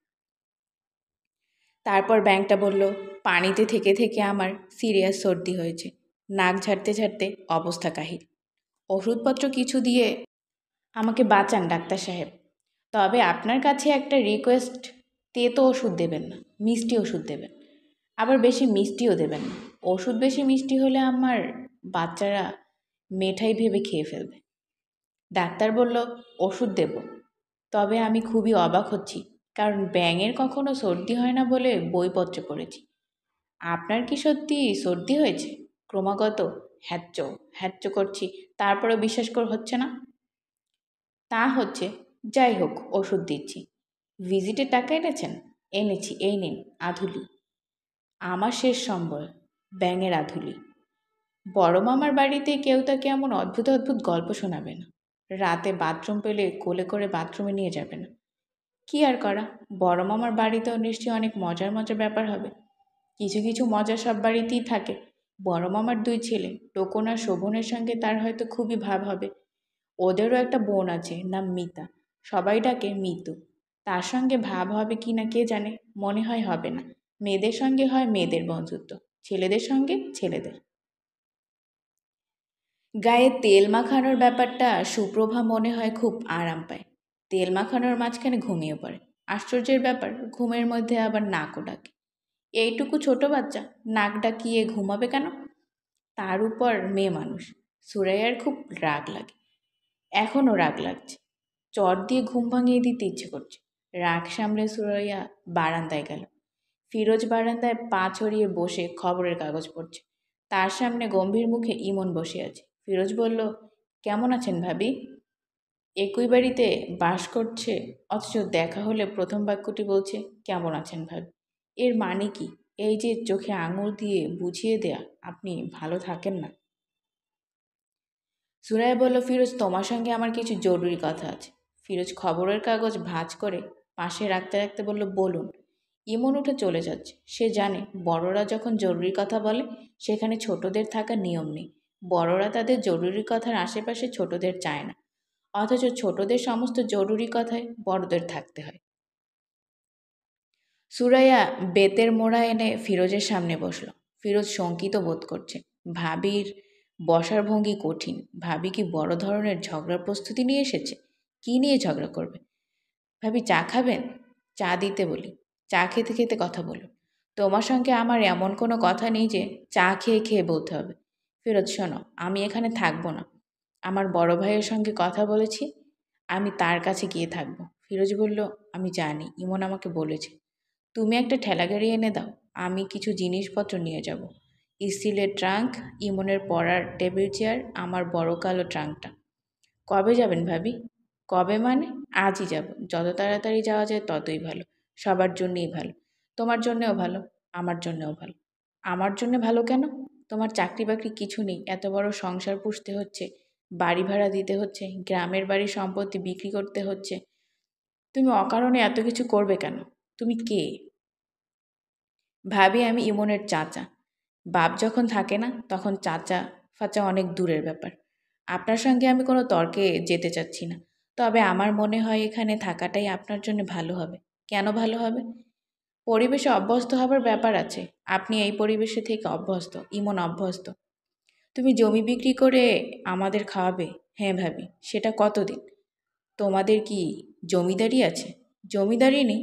তারপর ব্যাংকটা বলল, পানিতে থেকে থেকে আমার সিরিয়াস সর্দি হয়েছে। নাক ঝাড়তে ঝাড়তে অবস্থা কাহিল। ওষুধপত্র কিছু দিয়ে আমাকে বাঁচান ডাক্তার সাহেব। তবে আপনার কাছে একটা রিকোয়েস্ট, তেতো ওষুধ দেবেন না, মিষ্টি ওষুধ দেবেন। আবার বেশি মিষ্টিও দেবেন না। ওষুধ বেশি মিষ্টি হলে আমার বাচ্চারা মেঠাই ভেবে খেয়ে ফেলবে। ডাক্তার বলল, ওষুধ দেব। তবে আমি খুবই অবাক হচ্ছি, কারণ ব্যাঙের কখনো সর্দি হয় না বলে বইপত্রে পড়েছি। আপনার কি সত্যি সর্দি হয়েছে? ক্রমাগত হ্যাচ্চো হ্যাচ্চো করছি, তারপরেও বিশ্বাস হচ্ছে না। তা হচ্ছে। যাই হোক, ওষুধ দিচ্ছি। ভিজিটের টাকা এনেছেন? এনেছি, এই নিন আধুলি। আমার শেষ সম্বল, ব্যাঙের আধুলি। বড় মামার বাড়িতে কেউ তাকে এমন অদ্ভুত অদ্ভুত গল্প শোনাবে না। রাতে বাথরুম পেলে কোলে করে বাথরুমে নিয়ে যাবে না। কি আর করা, বড় মামার বাড়িতেও নিশ্চয়ই অনেক মজার মজার ব্যাপার হবে। কিছু কিছু মজা সব বাড়িতেই থাকে। বড় মামার দুই ছেলে টোকন আর শোভনের সঙ্গে তার হয়তো খুবই ভাব হবে। ওদেরও একটা বোন আছে, নাম মিতা। সবাই ডাকে মিতু। তার সঙ্গে ভাব হবে কি না কে জানে, মনে হয় হবে না। মেয়েদের সঙ্গে হয় মেয়েদের বন্ধুত্ব, ছেলেদের সঙ্গে ছেলেদের। গায়ে তেল মাখানোর ব্যাপারটা সুপ্রভা মনে হয় খুব আরাম পায়। তেল মাখানোর মাঝখানে ঘুমিয়ে পড়ে। আশ্চর্যের ব্যাপার, ঘুমের মধ্যে আবার নাকও ডাকে। এইটুকু ছোট বাচ্চা নাক ডাকিয়ে ঘুমাবে কেন? তার উপর মেয়ে মানুষ। সুরাইয়ার খুব রাগ লাগে, এখনও রাগ লাগছে। চট দিয়ে ঘুম ভাঙিয়ে দিতে ইচ্ছে করছে। রাগ সামলে সুরাইয়া বারান্দায় গেল। ফিরোজ বারান্দায় পা ছড়িয়ে বসে খবরের কাগজ পড়ছে। তার সামনে গম্ভীর মুখে ইমন বসে আছে। ফিরোজ বলল, কেমন আছেন ভাবি? একই বাড়িতে বাস করছে, অথচ দেখা হলে প্রথম বাক্যটি বলছে, কেমন আছেন ভাবি। এর মানে কি? এই যে চোখে আঙুল দিয়ে বুঝিয়ে দেয়া আপনি ভালো থাকেন না। সুরাইয়া বলল, ফিরোজ, তোমার সঙ্গে আমার কিছু জরুরি কথা আছে। ফিরোজ খবরের কাগজ ভাঁজ করে পাশে রাখতে রাখতে বলল, বলুন। ইমন উঠে চলে যাচ্ছে। সে জানে বড়রা যখন জরুরি কথা বলে সেখানে ছোটদের থাকার নিয়ম নেই। বড়রা তাদের জরুরি কথার আশেপাশে ছোটদের চায় না, অথচ ছোটদের সমস্ত জরুরি কথায় বড়দের থাকতে হয়। সুরাইয়া বেতের মোড়া এনে ফিরোজের সামনে বসল। ফিরোজ শঙ্কিত বোধ করছে। ভাবির বসার ভঙ্গি কঠিন। ভাবি কি বড় ধরনের ঝগড়ার প্রস্তুতি নিয়ে এসেছে? কি নিয়ে ঝগড়া করবে? ভাবি, চা খাবেন? চা দিতে বলি। চা খেতে খেতে কথা বলুন। তোমার সঙ্গে আমার এমন কোনো কথা নেই যে চা খেয়ে খেয়ে বলতে হবে। ফিরোজ, শোনো, আমি এখানে থাকবো না। আমার বড় ভাইয়ের সঙ্গে কথা বলেছি, আমি তার কাছে গিয়ে থাকবো। ফিরোজ বলল, আমি জানি, ইমন আমাকে বলেছে। তুমি একটা ঠেলাগাড়ি এনে দাও, আমি কিছু জিনিসপত্র নিয়ে যাব। স্টিলের ট্রাঙ্ক, ইমনের পড়ার টেবিল চেয়ার, আমার বড় কালো ট্রাঙ্কটা। কবে যাবেন ভাবি? কবে মানে? আজই যাব। যত তাড়াতাড়ি যাওয়া যায় ততই ভালো। সবার জন্যই ভালো, তোমার জন্যেও ভালো। আমার জন্যও ভালো। আমার জন্য ভালো কেন? তোমার চাকরি বাকরি কিছু নেই, এত বড় সংসার পুষতে হচ্ছে, বাড়ি ভাড়া দিতে হচ্ছে, গ্রামের বাড়ির সম্পত্তি বিক্রি করতে হচ্ছে। তুমি অকারণে এত কিছু করবে কেন? তুমি কে? ভাবি আমি ইমনের চাচা। বাপ যখন থাকে না তখন চাচা ফাচা অনেক দূরের ব্যাপার। আপনার সঙ্গে আমি কোনো তর্কে যেতে চাচ্ছি না। তবে আমার মনে হয় এখানে থাকাটাই আপনার জন্য ভালো হবে। কেন ভালো হবে? পরিবেশে অভ্যস্ত হবার ব্যাপার আছে। আপনি এই পরিবেশে থেকে অভ্যস্ত, ইমন অভ্যস্ত। তুমি জমি বিক্রি করে আমাদের খাওয়াবে? হ্যাঁ ভাবি, সেটা কতদিন? তোমাদের কি জমিদারি আছে? জমিদারি নেই,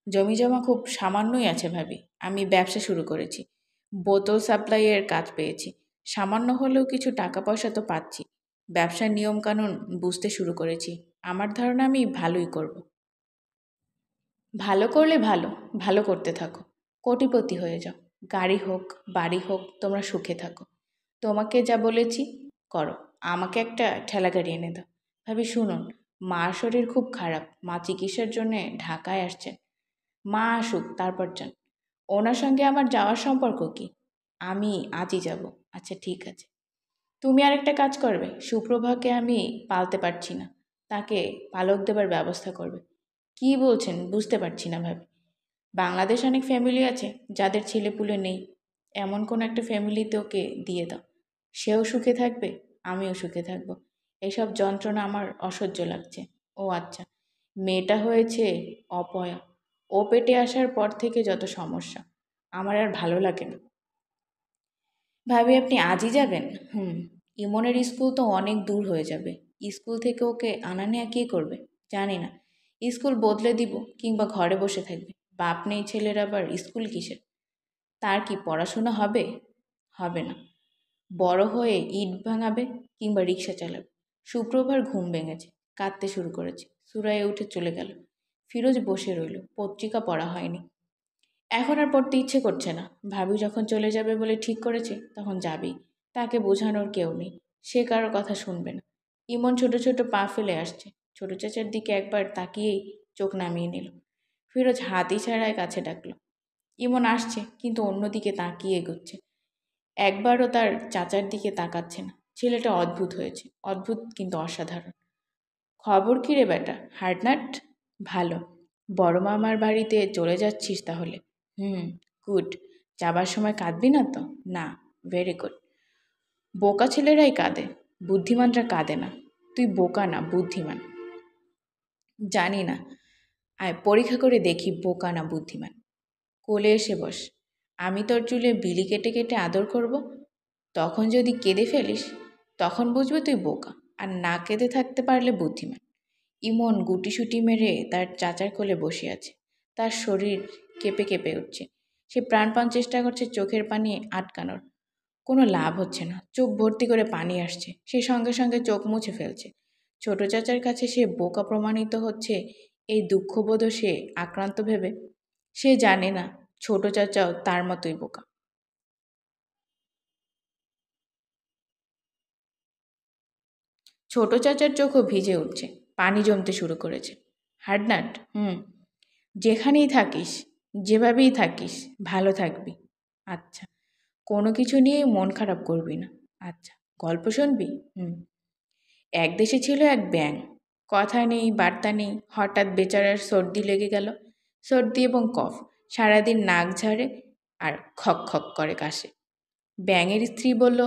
জমি জমা খুব সামান্যই আছে ভাবি। আমি ব্যবসা শুরু করেছি, বোতল সাপ্লাইয়ের কাজ পেয়েছি। সামান্য হলেও কিছু টাকা পয়সা তো পাচ্ছি। ব্যবসার নিয়মকানুন বুঝতে শুরু করেছি। আমার ধারণা আমি ভালোই করব। ভালো করলে ভালো, ভালো করতে থাকো। কোটিপতি হয়ে যাও। গাড়ি হোক, বাড়ি হোক, তোমরা সুখে থাকো। তোমাকে যা বলেছি করো। আমাকে একটা ঠেলা গাড়ি এনে দাও। ভাবি শুনুন, মার শরীর খুব খারাপ, মা চিকিৎসার জন্যে ঢাকায় আসছেন। মা আসুক তারপর যান। ওনার সঙ্গে আমার যাওয়ার সম্পর্ক কি? আমি আজই যাব। আচ্ছা ঠিক আছে। তুমি আরেকটা কাজ করবে, সুপ্রভাকে আমি পালতে পারছি না, তাকে পালক দেবার ব্যবস্থা করবে। কি বলছেন বুঝতে পারছি না ভাবি। বাংলাদেশ অনেক ফ্যামিলি আছে যাদের ছেলেপুলে নেই, এমন কোন একটা ফ্যামিলিতে ওকে দিয়ে দাও। সেও সুখে থাকবে, আমিও সুখে থাকবো। এসব যন্ত্রণা আমার অসহ্য লাগছে। ও আচ্ছা, মেয়েটা হয়েছে অপয়া। ও পেটে আসার পর থেকে যত সমস্যা, আমার আর ভালো লাগে না। ভাবি আপনি আজই যাবেন? হুম। ইমনের স্কুল তো অনেক দূর হয়ে যাবে। স্কুল থেকে ওকে আনা নেয়া কে করবে? জানি না। স্কুল বদলে দিব কিংবা ঘরে বসে থাকবে। বাপ নেই ছেলের আবার স্কুল কিসের? তার কি পড়াশোনা হবে? হবে না। বড় হয়ে ইট ভাঙাবে কিংবা রিক্সা চালাবে। সুপ্রভার ঘুম ভেঙেছে, কাঁদতে শুরু করেছে, সুরায়ে উঠে চলে গেল। ফিরোজ বসে রইল, পত্রিকা পড়া হয়নি। এখন আর পড়তে ইচ্ছে করছে না। ভাবি যখন চলে যাবে বলে ঠিক করেছে তখন যাবেই। তাকে বোঝানোর কেউ নেই, সে কারোর কথা শুনবে না। ইমন ছোট ছোট পা ফেলে আসছে। ছোট চাচার দিকে একবার তাকিয়েই চোখ নামিয়ে নিল। ফিরোজ হাত ইশারায় কাছে ডাকলো। ইমন আসছে কিন্তু অন্যদিকে তাকিয়ে এগোচ্ছে। একবারও তার চাচার দিকে তাকাচ্ছে না। ছেলেটা অদ্ভুত হয়েছে, অদ্ভুত কিন্তু অসাধারণ। খবর কী রে বেটা, হার্টনাট? ভালো। বড় মামার বাড়িতে চলে যাচ্ছিস তাহলে? হুম। গুড। যাবার সময় কাঁদবি না তো? না। Very good. বোকা ছেলেরাই কাঁদে, বুদ্ধিমানরা কাঁদে না। তুই বোকা না, বুদ্ধিমান। জানি না। আয় পরীক্ষা করে দেখি বোকা না বুদ্ধিমান। কোলে এসে বস। আমি তোর চুলে বিলি কেটে কেটে আদর করব। তখন যদি কেঁদে ফেলিস তখন বুঝবে তুই বোকা, আর না কেঁদে থাকতে পারলে বুদ্ধিমান। ইমন গুটিসুটি মেরে তার চাচার কোলে বসে আছে। তার শরীর কেঁপে কেঁপে উঠছে। সে প্রাণপণ চেষ্টা করছে চোখের পানি আটকানোর। কোনো লাভ হচ্ছে না। চোখ ভর্তি করে পানি আসছে। সে সঙ্গে সঙ্গে চোখ মুছে ফেলছে। ছোট চাচার কাছে সে বোকা প্রমাণিত হচ্ছে, এই দুঃখবোধও সে আক্রান্ত ভেবে। সে জানে না ছোট চাচাও তার মতোই বোকা। ছোট চাচার চোখও ভিজে উঠছে, পানি জমতে শুরু করেছে। হার্ডনাট, হুম। যেখানেই থাকিস, যেভাবেই থাকিস, ভালো থাকবি। আচ্ছা। কোনো কিছু নিয়েই মন খারাপ করবি না। আচ্ছা। গল্প শুনবি? হুম। এক দেশে ছিল এক ব্যাঙ। কথা নেই বার্তা নেই, হঠাৎ বেচারার সর্দি লেগে গেল। সর্দি এবং কফ, সারাদিন নাক ঝাড়ে আর খক খক করে কাশে। ব্যাঙের স্ত্রী বলল,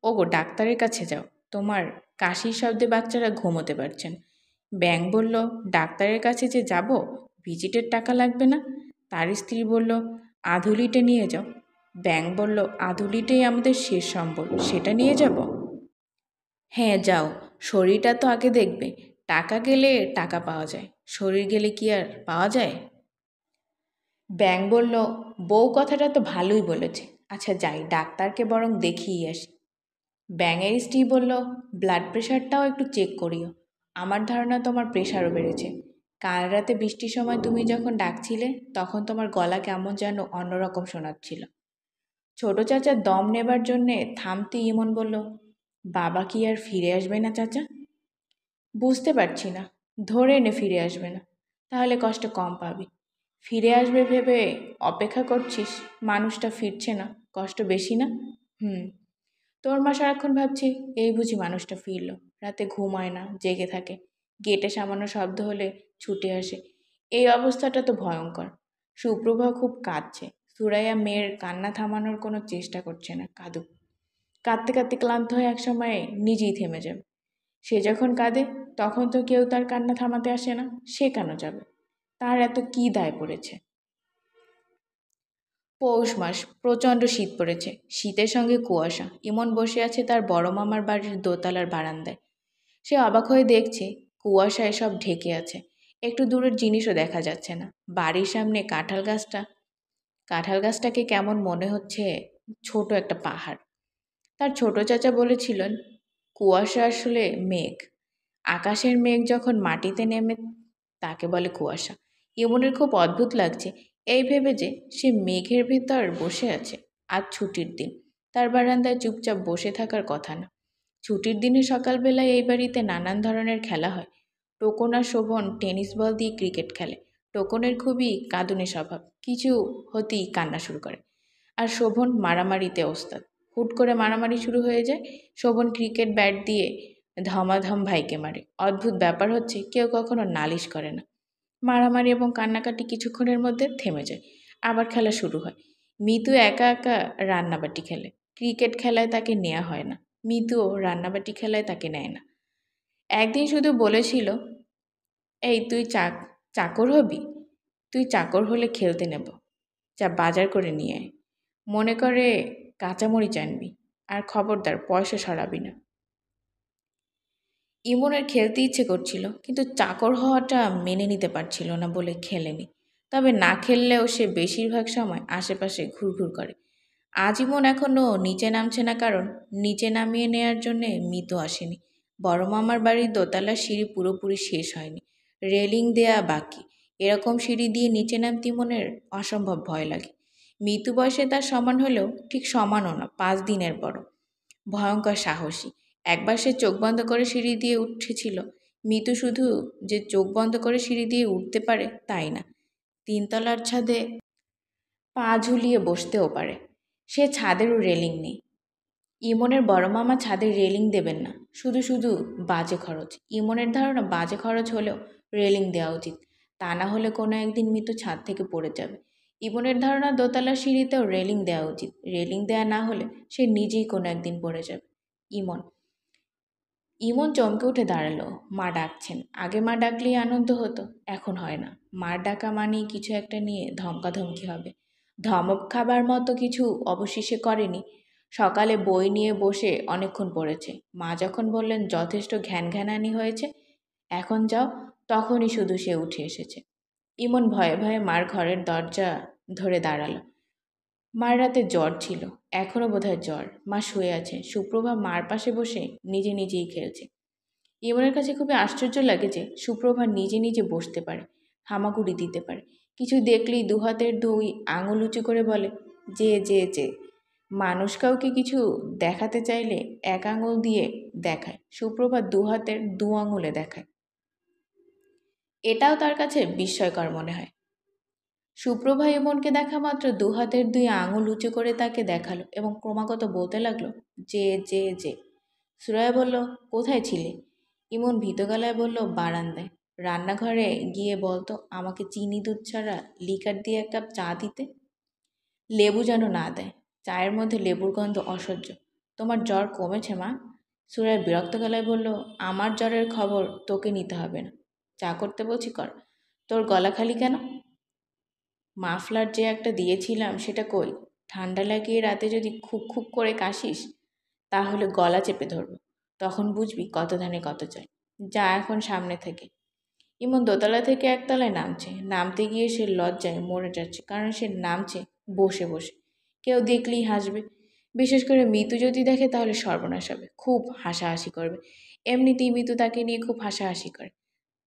ওগো ডাক্তারের কাছে যাও, তোমার কাশির শব্দে বাচ্চারা ঘুমোতে পারছেন। ব্যাঙ বলল, ডাক্তারের কাছে যে যাব, ভিজিটের টাকা লাগবে না? তার স্ত্রী বলল, আধুলিটা নিয়ে যাও। ব্যাঙ বলল, আধুলিটাই আমাদের শেষ সম্বল, সেটা নিয়ে যাব। হ্যাঁ যাও, শরীরটা তো আগে দেখবে। টাকা গেলে টাকা পাওয়া যায়, শরীর গেলে কি আর পাওয়া যায়? ব্যাঙ বলল, বউ কথাটা তো ভালোই বলেছে। আচ্ছা যাই, ডাক্তারকে বরং দেখিয়ে আসি। ব্যাঙের স্ত্রী বলল, ব্লাড প্রেশারটাও একটু চেক করিও। আমার ধারণা তোমার প্রেশারও বেড়েছে। কাল রাতে বৃষ্টির সময় তুমি যখন ডাকছিলে তখন তোমার গলা কেমন যেন অন্যরকম শোনাচ্ছিল। ছোট চাচা দম নেবার জন্যে থামতে ইমন বলল, বাবা কি আর ফিরে আসবে না চাচা? বুঝতে পারছি না। ধরে এনে ফিরে আসবে না, তাহলে কষ্ট কম পাবি। ফিরে আসবে ভেবে অপেক্ষা করছিস, মানুষটা ফিরছে না, কষ্ট বেশি না? হুম। তোর মা সারাক্ষণ ভাবছে এই বুঝি মানুষটা ফিরল। রাতে ঘুমায় না, জেগে থাকে। গেটে সামান্য শব্দ হলে ছুটে আসে। এই অবস্থাটা তো ভয়ঙ্কর। সুপ্রভা খুব কাঁদছে। সুরাইয়া মেয়ের কান্না থামানোর কোনো চেষ্টা করছে না, কাঁদুক। কাঁদতে কাঁদতে ক্লান্ত হয়ে একসময় নিজেই থেমে যাবে। সে যখন কাঁদে তখন তো কেউ তার কান্না থামাতে আসে না, সে কেন যাবে? তার এত কী দায় পড়েছে? পৌষ মাস, প্রচণ্ড শীত পড়েছে। শীতের সঙ্গে কুয়াশা। ইমন বসে আছে তার বড় মামার বাড়ির দোতলার বারান্দায়। সে অবাক হয়ে দেখছে কুয়াশায় সব ঢেকে আছে। একটু দূরের জিনিসও দেখা যাচ্ছে না। বাড়ির সামনে কাঁঠাল গাছটাকে কেমন মনে হচ্ছে ছোট একটা পাহাড়। তার ছোট চাচা বলেছিলেন কুয়াশা আসলে মেঘ। আকাশের মেঘ যখন মাটিতে নেমে তাকে বলে কুয়াশা। ইমনের খুব অদ্ভুত লাগছে এই ভেবে যে সে মেঘের ভেতর বসে আছে। আজ ছুটির দিন, তার বারান্দায় চুপচাপ বসে থাকার কথা না। ছুটির দিনে সকালবেলায় এই বাড়িতে নানান ধরনের খেলা হয়। টোকন আর শোভন টেনিস বল দিয়ে ক্রিকেট খেলে। টোকনের খুবই কাঁদুনে স্বভাব, কিছু হতেই কান্না শুরু করে। আর শোভন মারামারিতে ওস্তাদ। হুট করে মারামারি শুরু হয়ে যায়। শোভন ক্রিকেট ব্যাট দিয়ে ধমাধম ভাইকে মারে। অদ্ভুত ব্যাপার হচ্ছে কেউ কখনো নালিশ করে না। মারামারি এবং কান্নাকাটি কিছুক্ষণের মধ্যে থেমে যায়। আবার খেলা শুরু হয়। মিতু একা একা রান্নাবাটি খেলে। ক্রিকেট খেলায় তাকে নেওয়া হয় না। মিতুও রান্নাবাটি খেলায় তাকে নেয় না। একদিন শুধু বলেছিল, এই তুই চাকর হবি? তুই চাকর হলে খেলতে নেব। যা বাজার করে নিয়ে আয়। মনে করে কাঁচামরিচ আনবি। আর খবরদার পয়সা সরাবি না। ইমনের খেলতে ইচ্ছে করছিল, কিন্তু চাকর হওয়াটা মেনে নিতে পারছিল না বলে খেলেনি। তবে না খেললেও সে বেশিরভাগ সময় আশেপাশে ঘুরঘুর করে। আজ ইমন এখনও নিচে নামছে না, কারণ নিচে নামিয়ে নেয়ার জন্যে মিতু আসেনি। বড় মামার বাড়ির দোতলার সিঁড়ি পুরোপুরি শেষ হয়নি, রেলিং দেয়া বাকি। এরকম সিঁড়ি দিয়ে নিচে নামতে ইমনের অসম্ভব ভয় লাগে। মিতু বয়সে তার সমান হলেও ঠিক সমানও না, 5 দিনের বড়। ভয়ঙ্কর সাহসী। একবার সে চোখ বন্ধ করে সিঁড়ি দিয়ে উঠেছিল। মিতু শুধু যে চোখ বন্ধ করে সিঁড়ি দিয়ে উঠতে পারে তাই না, 3 তলার ছাদে পা ঝুলিয়ে বসতেও পারে। সে ছাদেরও রেলিং নেই। ইমনের বড় মামা ছাদের রেলিং দেবেন না, শুধু শুধু বাজে খরচ। ইমনের ধারণা বাজে খরচ হলেও রেলিং দেওয়া উচিত, তা না হলে কোনো একদিন মিতু ছাদ থেকে পড়ে যাবে। ইমনের ধারণা দোতলার সিঁড়িতেও রেলিং দেওয়া উচিত, রেলিং দেওয়া না হলে সে নিজেই কোনো একদিন পড়ে যাবে। ইমন ইমন চমকে উঠে দাঁড়ালো। মা ডাকছেন। আগে মা ডাকলেই আনন্দ হতো, এখন হয় না। মার ডাকা মানেই কিছু একটা নিয়ে ধমকাধমকি হবে। ধমক খাবার মতো কিছু অবশেষে করেনি। সকালে বই নিয়ে বসে অনেকক্ষণ পড়েছে। মা যখন বললেন যথেষ্ট ঘ্যানঘ্যানানি হয়েছে, এখন যাও, তখনই শুধু সে উঠে এসেছে। ইমন ভয়ে ভয়ে মার ঘরের দরজা ধরে দাঁড়ালো। মার রাতে জ্বর ছিল, এখনও বোধহয় জ্বর। মা শুয়ে আছে, সুপ্রভা মার পাশে বসে নিজে নিজেই খেলছে। ইমনের কাছে খুবই আশ্চর্য লাগে যে সুপ্রভা নিজে নিজে বসতে পারে, হামাগুড়ি দিতে পারে, কিছু দেখলেই দুহাতের 2 আঙুল উঁচু করে বলে যে যে যে। মানুষ কাউকে কিছু দেখাতে চাইলে 1 আঙুল দিয়ে দেখায়, সুপ্রভা দুহাতের 2 আঙুলে দেখায়। এটাও তার কাছে বিস্ময়কর মনে হয়। সুপ্রভা ইমনকে দেখা মাত্র দুহাতের 2 আঙুল উঁচু করে তাকে দেখালো এবং ক্রমাগত বলতে লাগলো যে যে যে। সুরাইয়া বলল, কোথায় ছিলে? ইমন ভীত গলায় বলল, বারান্দায়। রান্নাঘরে গিয়ে বলতো আমাকে চিনি দুধ ছাড়া লিকার দিয়ে 1 কাপ চা দিতে। লেবু যেন না দেয়, চায়ের মধ্যে লেবুর গন্ধ অসহ্য। তোমার জ্বর কমেছে মা? সুরাইয়া বিরক্ত গলায় বলল, আমার জ্বরের খবর তোকে নিতে হবে না। চা করতে বলছি কর। তোর গলা খালি কেন? মাফলার যে একটা দিয়েছিলাম সেটা কই? ঠান্ডা লাগিয়ে রাতে যদি খুব খুব করে কাশিস তাহলে গলা চেপে ধরব, তখন বুঝবি কত ধানে কত চাই। যা এখন সামনে থেকে। ইমন দোতলা থেকে 1 তলায় নামছে। নামতে গিয়ে সে লজ্জায় মরে যাচ্ছে, কারণ সে নামছে বসে বসে। কেউ দেখলেই হাসবে, বিশেষ করে মিতু যদি দেখে তাহলে সর্বনাশ হবে, খুব হাসাহাসি করবে। এমনিতেই মিতু তাকে নিয়ে খুব হাসাহাসি করে,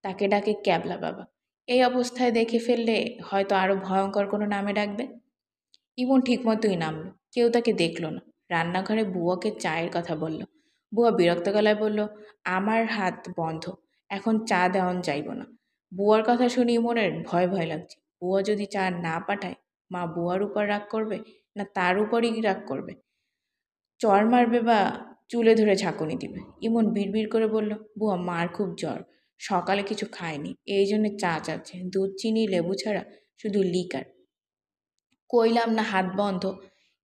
তাকে ডাকে ক্যাবলা বাবা। এই অবস্থায় দেখে ফেললে হয়তো আরও ভয়ঙ্কর কোনো নামে ডাকবে। ইমন ঠিকমতোই নামল, কেউ তাকে দেখল না। রান্নাঘরে বুয়াকে চায়ের কথা বলল। বুয়া বিরক্ত গলায় বলল, আমার হাত বন্ধ, এখন চা দেওয়ান যাইব না। বুয়ার কথা শুনে ইমনের ভয় ভয় লাগছে। বুয়া যদি চা না পাঠায় মা বুয়ার উপর রাগ করবে না তার উপরই রাগ করবে, চর মারবে বা চুলে ধরে ঝাঁকুনি দিবে। ইমন বিড়বিড় করে বলল, বুয়া মার খুব জ্বর, সকালে কিছু খায়নি, এই জন্য চা চাচ্ছে, দুধ চিনি লেবু ছাড়া শুধু লিকার। কইলাম না হাত বন্ধ।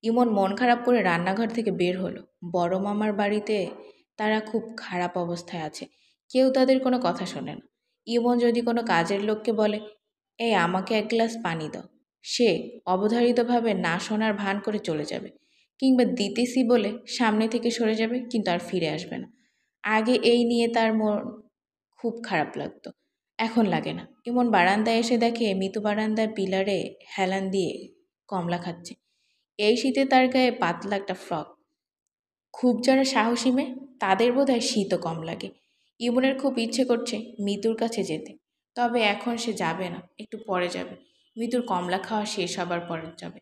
ইমন মন খারাপ করে রান্নাঘর থেকে বের হলো। বড় মামার বাড়িতে তারা খুব খারাপ অবস্থায় আছে, কেউ তাদের কোনো কথা শোনে না। ইমন যদি কোনো কাজের লোককে বলে, এই আমাকে এক গ্লাস পানি দাও, সে অবধারিতভাবে না শোনার ভান করে চলে যাবে, কিংবা দিতেছি বলে সামনে থেকে সরে যাবে, কিন্তু আর ফিরে আসবে না। আগে এই নিয়ে তার মন খুব খারাপ লাগতো, এখন লাগে না। ইমন বারান্দায় এসে দেখে মিতু বারান্দায় পিলারে হেলান দিয়ে কমলা খাচ্ছে। এই শীতে তার গায়ে পাতলা একটা ফ্রক। খুব যারা সাহসী মেয়ে তাদের বোধহয় শীতও কম লাগে। ইমনের খুব ইচ্ছে করছে মিতুর কাছে যেতে, তবে এখন সে যাবে না, একটু পরে যাবে। মিতুর কমলা খাওয়া শেষ হবার পরে যাবে।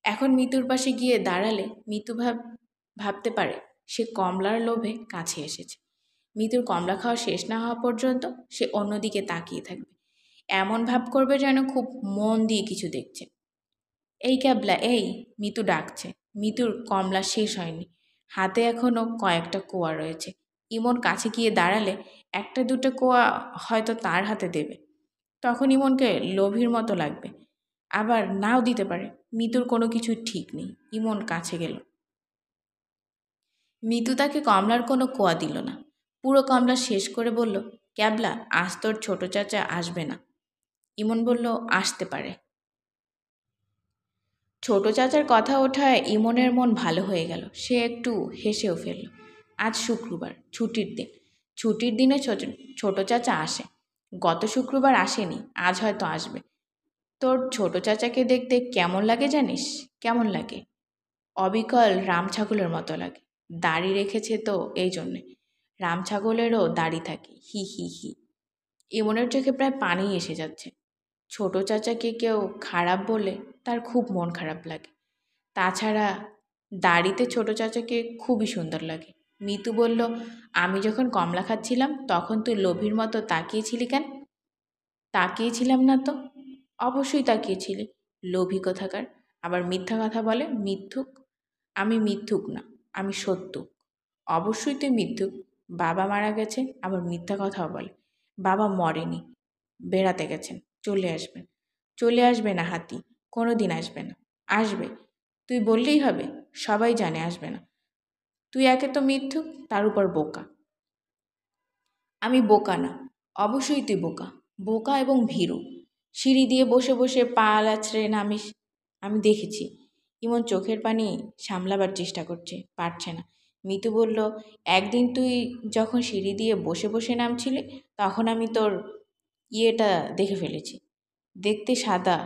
এখন মিতুর পাশে গিয়ে দাঁড়ালে মিতু ভাবতে পারে সে কমলার লোভে কাছে এসেছে। মিতুর কমলা খাওয়া শেষ না হওয়া পর্যন্ত সে অন্যদিকে তাকিয়ে থাকবে, এমন ভাব করবে যেন খুব মন দিয়ে কিছু দেখছে। এই ক্যাবলা, এই, মিতু ডাকছে। মিতুর কমলা শেষ হয়নি, হাতে এখনও কয়েকটা কোয়া রয়েছে। ইমন কাছে গিয়ে দাঁড়ালে একটা দুটো কোয়া হয়তো তার হাতে দেবে, তখন ইমনকে লোভীর মতো লাগবে, আবার নাও দিতে পারে। মিতুর কোনো কিছু ঠিক নেই। ইমন কাছে গেল। মিতু তাকে কমলার কোনো কোয়া দিল না, পুরো কমলা শেষ করে বলল, ক্যাবলা, আজ তোর ছোট চাচা আসবে না। ইমন বলল, আসতে পারে। ছোট চাচার কথা ওঠায় ইমনের মন ভালো হয়ে গেল, সে একটু হেসেও ফেলল। আজ শুক্রবার, ছুটির দিন, ছুটির দিনে ছোট চাচা আসে। গত শুক্রবার আসেনি, আজ হয়তো আসবে। তোর ছোট চাচাকে দেখতে কেমন লাগে জানিস? কেমন লাগে? অবিকল রাম ছাগলের মতো লাগে। দাড়ি রেখেছে তো এই জন্যে। রাম ছাগলেরও দাড়ি থাকে, হি হি হি। ইমনের চোখে প্রায় পানি এসে যাচ্ছে। ছোট চাচাকে কেউ খারাপ বলে তার খুব মন খারাপ লাগে। তাছাড়া দাড়িতে ছোট চাচাকে খুবই সুন্দর লাগে। মিতু বলল, আমি যখন কমলা খাচ্ছিলাম তখন তুই লোভীর মতো তাকিয়েছিলি কেন? তাকিয়েছিলাম না তো। অবশ্যই তাকিয়েছিলি, লোভী কোথাকার। আবার মিথ্যা কথা বলে, মিথ্যুক। আমি মিথ্যুক না, আমি সত্যুক। অবশ্যই তুই মিথ্যুক, বাবা মারা গেছে আবার মিথ্যা কথাও বলে। বাবা মরেনি, বেড়াতে গেছেন, চলে আসবেন। চলে আসবে না হাতি, কোনো দিন আসবে না। আসবে, তুই বললেই হবে, সবাই জানে আসবে না। তুই একে তো মিথ্যুক, তার উপর বোকা। আমি বোকা না, অবশ্যই তুই বোকা, বোকা এবং ভীরু। সিঁড়ি দিয়ে বসে বসে পা আছড়ে নামিস, আমি দেখেছি। ইমন চোখের পানি সামলাবার চেষ্টা করছে, পারছে না। মিতু বলল, একদিন তুই যখন সিঁড়ি দিয়ে বসে বসে নামছিলি তখন আমি তোর ইয়েটা দেখে ফেলেছি, দেখতে সাদা,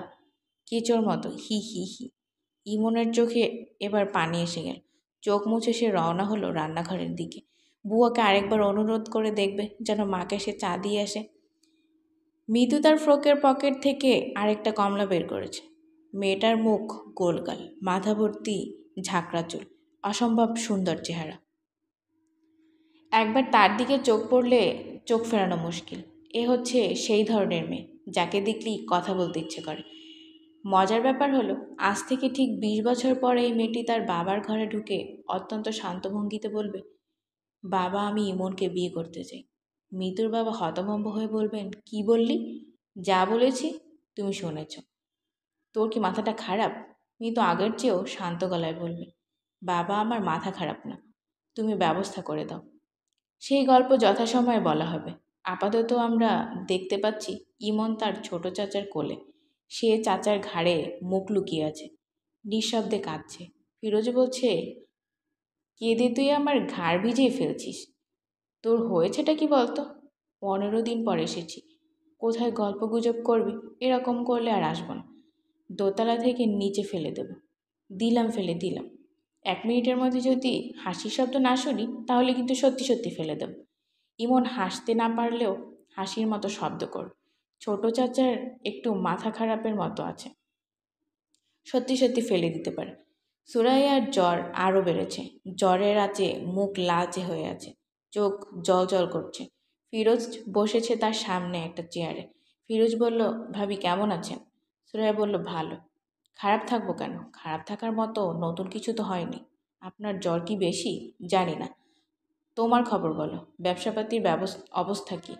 কেঁচোর মতো, হি হি হি। ইমনের চোখে এবার পানি এসে গেল। চোখ মুছে সে রওনা হলো রান্নাঘরের দিকে। বুয়াকে আরেকবার অনুরোধ করে দেখবে যেন মাকে সে চা দিয়ে আসে। মিতু তার ফ্রকের পকেট থেকে আরেকটা কমলা বের করেছে। মেয়েটার মুখ গোলগাল, মাথা ভর্তি ঝাঁকড়া চুল, অসম্ভব সুন্দর চেহারা। একবার তার দিকে চোখ পড়লে চোখ ফেরানো মুশকিল। এ হচ্ছে সেই ধরনের মেয়ে যাকে দেখলেই কথা বলতে ইচ্ছে করে। মজার ব্যাপার হলো, আজ থেকে ঠিক 20 বছর পরে এই মেয়েটি তার বাবার ঘরে ঢুকে অত্যন্ত শান্ত ভঙ্গিতে বলবে, বাবা, আমি ইমনকে বিয়ে করতে চাই। মিতুর বাবা হতভম্ব হয়ে বলবেন, কি বললি? যা বলেছি তুমি শুনেছ। তোর কি মাথাটা খারাপ? মিতু আগের চেয়েও শান্ত গলায় বলবে, বাবা, আমার মাথা খারাপ না, তুমি ব্যবস্থা করে দাও। সেই গল্প যথাসময়ে বলা হবে। আপাতত আমরা দেখতে পাচ্ছি ইমন তার ছোট চাচার কোলে। সে চাচার ঘাড়ে মুখ লুকিয়ে আছে, নিঃশব্দে কাঁদছে। ফিরোজ বলছে, কেঁদে তুই আমার ঘাড় ভিজিয়ে ফেলছিস। তোর হয়েছেটা কি বলতো? 15 দিন পর এসেছি, কোথায় গল্প গুজব করবি? এরকম করলে আর আসবো না। দোতলা থেকে নিচে ফেলে দেব। দিলাম, ফেলে দিলাম। 1 মিনিটের মধ্যে যদি হাসির শব্দ না শুনি তাহলে কিন্তু সত্যি সত্যি ফেলে দেব। ইমন হাসতে না পারলেও হাসির মতো শব্দ কর। ছোট চাচার একটু মাথা খারাপের মতো আছে, সত্যি সত্যি ফেলে দিতে পারে। সুরাইয়ার জ্বর আরও বেড়েছে। জ্বরের আঁচে মুখ লালচে হয়ে আছে, চোখ জল জল করছে। ফিরোজ বসেছে তার সামনে একটা চেয়ারে। ফিরোজ বলল, ভাবি কেমন আছেন? সুরাইয়া বলল, ভালো। খারাপ থাকবো কেন? খারাপ থাকার মতো নতুন কিছু তো হয়নি। আপনার জ্বর কি বেশি? জানি না। তোমার খবর বলো। ব্যবসাপাতির অবস্থা কি?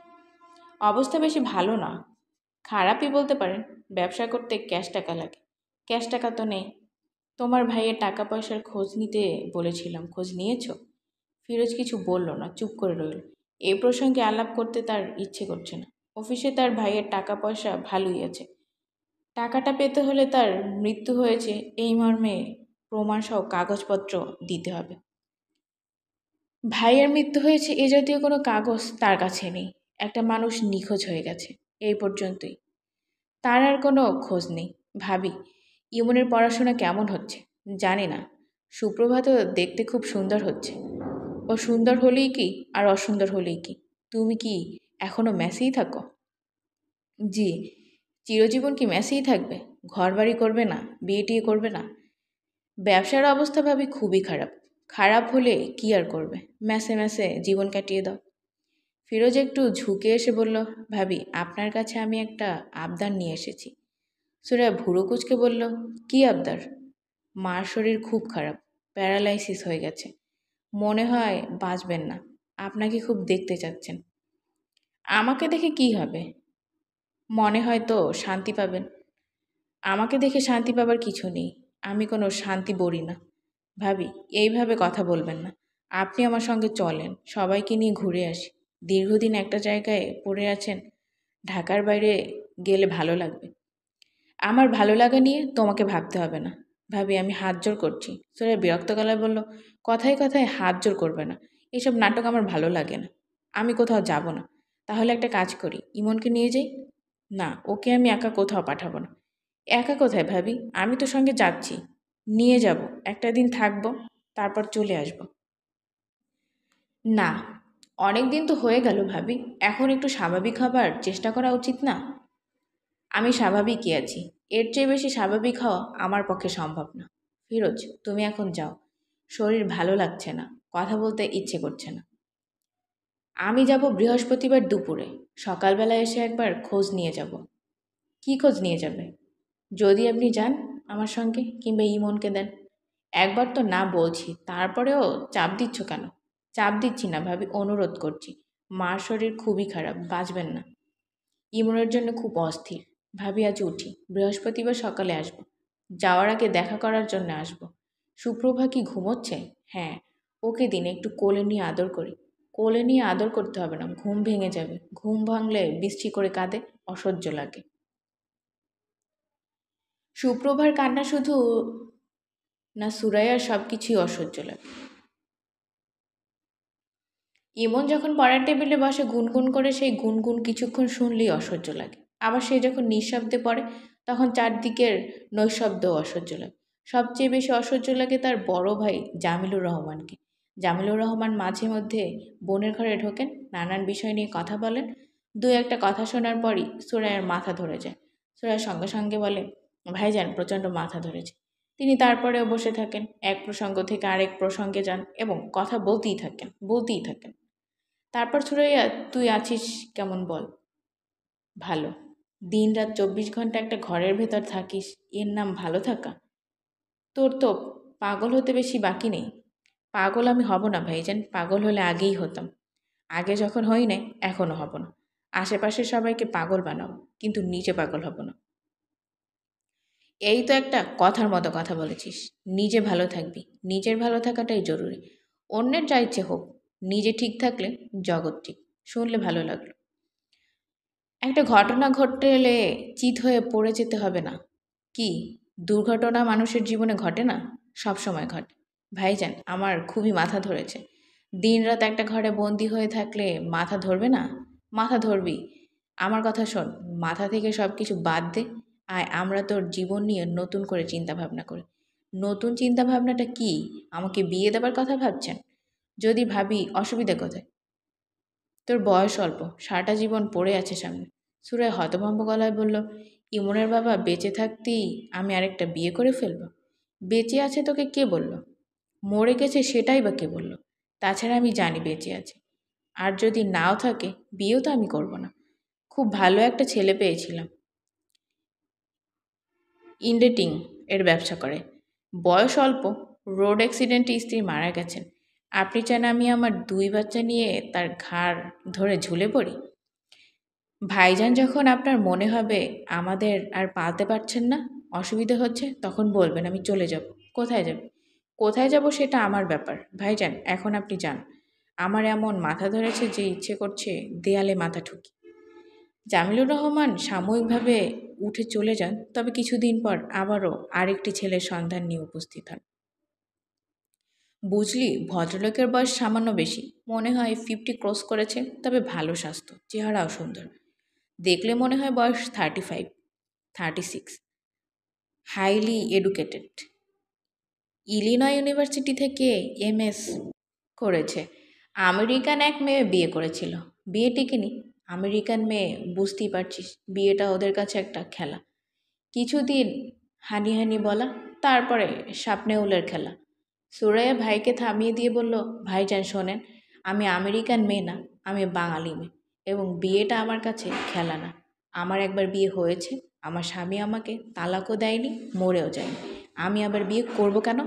অবস্থা বেশি ভালো না। খারাপই বলতে পারেন। ব্যবসা করতে ক্যাশ টাকা লাগে। ক্যাশ টাকা তো নেই। তোমার ভাইয়ের টাকা পয়সার খোঁজ নিতে বলেছিলাম, খোঁজ নিয়েছো? ফিরোজ কিছু বলল না, চুপ করে রইল। এই প্রসঙ্গে আলাপ করতে তার ইচ্ছে করছে না। অফিসে তার ভাইয়ের টাকা পয়সা ভালোই আছে। টাকাটা পেতে হলে তার মৃত্যু হয়েছে এই মর্মে প্রমাণসহ কাগজপত্র দিতে হবে। ভাইয়ের মৃত্যু হয়েছে এ জাতীয় কোনো কাগজ তার কাছে নেই। একটা মানুষ নিখোঁজ হয়ে গেছে, এই পর্যন্তই। তার আর কোনো খোঁজ নেই। ভাবি, ইমনের পড়াশোনা কেমন হচ্ছে? জানি না। সুপ্রভাতও দেখতে খুব সুন্দর হচ্ছে। ও সুন্দর হলেই কি আর অসুন্দর হলেই কি? তুমি কি এখনো মেসেই থাকো? জি। চিরজীবন কি মেসেই থাকবে? ঘরবাড়ি করবে না? বিয়ে টিয়ে করবে না? ব্যবসার অবস্থা ভাবি খুবই খারাপ। খারাপ হলে কি আর করবে? ম্যাসে ম্যাসে জীবন কাটিয়ে দাও। ফিরোজ একটু ঝুঁকে এসে বলল, ভাবি, আপনার কাছে আমি একটা আবদার নিয়ে এসেছি। সুরাইয়া ভুরু কুঁচকে বলল, কি আবদার? মার শরীর খুব খারাপ, প্যারালাইসিস হয়ে গেছে। মনে হয় বাঁচবেন না। আপনাকে খুব দেখতে চাচ্ছেন। আমাকে দেখে কি হবে? মনে হয় তো শান্তি পাবেন। আমাকে দেখে শান্তি পাবার কিছু নেই। আমি কোনো শান্তি বড়ি না। ভাবি, এইভাবে কথা বলবেন না। আপনি আমার সঙ্গে চলেন, সবাইকে নিয়ে ঘুরে আসি। দীর্ঘদিন একটা জায়গায় পড়ে আছেন, ঢাকার বাইরে গেলে ভালো লাগবে। আমার ভালো লাগা নিয়ে তোমাকে ভাবতে হবে না। ভাবি, আমি হাত জোর করছি। সুরাইয়া বিরক্ত গলায় বলল, কথায় কথায় হাত জোর করবে না। এসব নাটক আমার ভালো লাগে না। আমি কোথাও যাব না। তাহলে একটা কাজ করি, ইমনকে নিয়ে যাই। না, ওকে আমি একা কোথাও পাঠাবো না। একা কোথায় ভাবি? আমি তো সঙ্গে যাচ্ছি। নিয়ে যাব, একটা দিন থাকবো, তারপর চলে আসব। না, অনেক দিন তো হয়ে গেল ভাবি। এখন একটু স্বাভাবিক হবার চেষ্টা করা উচিত না? আমি স্বাভাবিকই আছি। এর চেয়ে বেশি স্বাভাবিক হওয়া আমার পক্ষে সম্ভব না। ফিরোজ, তুমি এখন যাও। শরীর ভালো লাগছে না, কথা বলতে ইচ্ছে করছে না। আমি যাব বৃহস্পতিবার দুপুরে। সকালবেলা এসে একবার খোঁজ নিয়ে যাব। কি খোঁজ নিয়ে যাবে? যদি আপনি যান আমার সঙ্গে, কিংবা ইমনকে দেন। একবার তো না বলছি, তারপরেও চাপ দিচ্ছ কেন? চাপ দিচ্ছি না ভাবি, অনুরোধ করছি। মার শরীর খুবই খারাপ, বাঁচবেন না। ইমনের জন্য খুব অস্থির। ভাবি, আজ উঠি, বৃহস্পতিবার সকালে আসব। যাওয়ার আগে দেখা করার জন্য আসব। সুপ্রভা কি ঘুমোচ্ছে? হ্যাঁ, ওকে দিন একটু কোলে নিয়ে আদর করি। কোলে নিয়ে আদর করতে হবে না, ঘুম ভেঙে যাবে। ঘুম ভাঙলে বিশ্রী করে কাঁদে, অসহ্য লাগে। সুপ্রভার কান্না শুধু না, সুরাইয়ার সব কিছুই অসহ্য লাগে। ইমন যখন পড়ার টেবিলে বসে গুনগুন করে, সেই গুনগুন কিছুক্ষণ শুনলেই অসহ্য লাগে। আবার সে যখন নিঃশব্দে পড়ে, তখন চারদিকের নৈশব্দও অসহ্য লাগে। সবচেয়ে বেশি অসহ্য লাগে তার বড় ভাই জামিলুর রহমানকে। জামিলুর রহমান মাঝে মধ্যে বোনের ঘরে ঢোকেন, নানান বিষয় নিয়ে কথা বলেন। দু একটা কথা শোনার পরই সুরাইয়ার মাথা ধরে যায়। সুরাইয়া সঙ্গে সঙ্গে বলে, ভাইজান প্রচণ্ড মাথা ধরেছে। তিনি তারপরেও বসে থাকেন, এক প্রসঙ্গ থেকে আরেক প্রসঙ্গে যান এবং কথা বলতেই থাকেন। তারপর সুরাইয়া, তুই আছিস কেমন বল? ভালো। দিনরাত 24 ঘন্টা একটা ঘরের ভেতর থাকিস, এর নাম ভালো থাকা? তোর তো পাগল হতে বেশি বাকি নেই। পাগল আমি হব না ভাইজান, পাগল হলে আগেই হতাম। আগে যখন হই নাই, এখনও হব না। আশেপাশের সবাইকে পাগল বানাবো, কিন্তু নিজে পাগল হব না। এই তো একটা কথার মতো কথা বলেছিস। নিজে ভালো থাকবি, নিজের ভালো থাকাটাই জরুরি। অন্যের যা ইচ্ছে হোক, নিজে ঠিক থাকলে জগৎ ঠিক। শুনলে ভালো লাগলো। একটা ঘটনা ঘটলে চিত হয়ে পড়ে যেতে হবে না। কি? দুর্ঘটনা মানুষের জীবনে ঘটে না? সব সময় ঘটে। ভাইজান, আমার খুবই মাথা ধরেছে। দিনরাত একটা ঘরে বন্দি হয়ে থাকলে মাথা ধরবে না? মাথা ধরবি। আমার কথা শোন, মাথা থেকে সব কিছু বাদ দে। আয়, আমরা তোর জীবন নিয়ে নতুন করে চিন্তা ভাবনা করি। নতুন চিন্তা ভাবনাটা কি? আমাকে বিয়ে দেবার কথা ভাবছেন? যদি ভাবি, অসুবিধা কোথায়? তোর বয়স অল্প, সারাটা জীবন পড়ে আছে সামনে। সুরায় হতভম্ব গলায় বলল, ইমনের বাবা বেঁচে থাকতেই আমি আরেকটা বিয়ে করে ফেলব? বেঁচে আছে তোকে কে বলল? মরে গেছে সেটাই বা কে বলল? তাছাড়া আমি জানি বেঁচে আছে। আর যদি নাও থাকে, বিয়েও তো আমি করব না। খুব ভালো একটা ছেলে পেয়েছিলাম। ইন্ডেটিং এর ব্যবসা করে। বয়স অল্প, রোড অ্যাক্সিডেন্টে স্ত্রী মারা গেছেন। আপনি চান আমি আমার 2 বাচ্চা নিয়ে তার ঘাড় ধরে ঝুলে পড়ি? ভাইজান, যখন আপনার মনে হবে আমাদের আর পালতে পারছেন না, অসুবিধা হচ্ছে, তখন বলবেন আমি চলে যাব। কোথায় যাব? কোথায় যাব সেটা আমার ব্যাপার। ভাইজান, এখন আপনি যান। আমার এমন মাথা ধরেছে যে ইচ্ছে করছে দেয়ালে মাথা ঠুকি। জামিলুর রহমান সাময়িকভাবে উঠে চলে যান, তবে কিছুদিন পর আবারও আরেকটি ছেলের সন্ধান নিয়ে উপস্থিত হন। বুঝলি, ভদ্রলোকের বয়স সামান্য বেশি, মনে হয় 50 ক্রস করেছে, তবে ভালো স্বাস্থ্য, চেহারাও সুন্দর। দেখলে মনে হয় বয়স 35, 36। Highly educated. ইলিনয় ইউনিভার্সিটি থেকে এমএস করেছে। আমেরিকান এক মেয়ে বিয়ে করেছিল। বিয়ে টিকেনি। আমেরিকান মেয়ে, বুঝতেই পারছিস, বিয়েটা ওদের কাছে একটা খেলা। কিছুদিন হানি হানি বলা, তারপরে সাপনেউলের খেলা। সুরাইয়া ভাইকে থামিয়ে দিয়ে বলল, ভাইজান শোনেন, আমি আমেরিকান মেয়ে না, আমি বাঙালি মেয়ে, এবং বিয়েটা আমার কাছে খেলা না। আমার একবার বিয়ে হয়েছে, আমার স্বামী আমাকে তালাকও দেয়নি, মরেও যায়নি। আমি আবার বিয়ে করব কেন?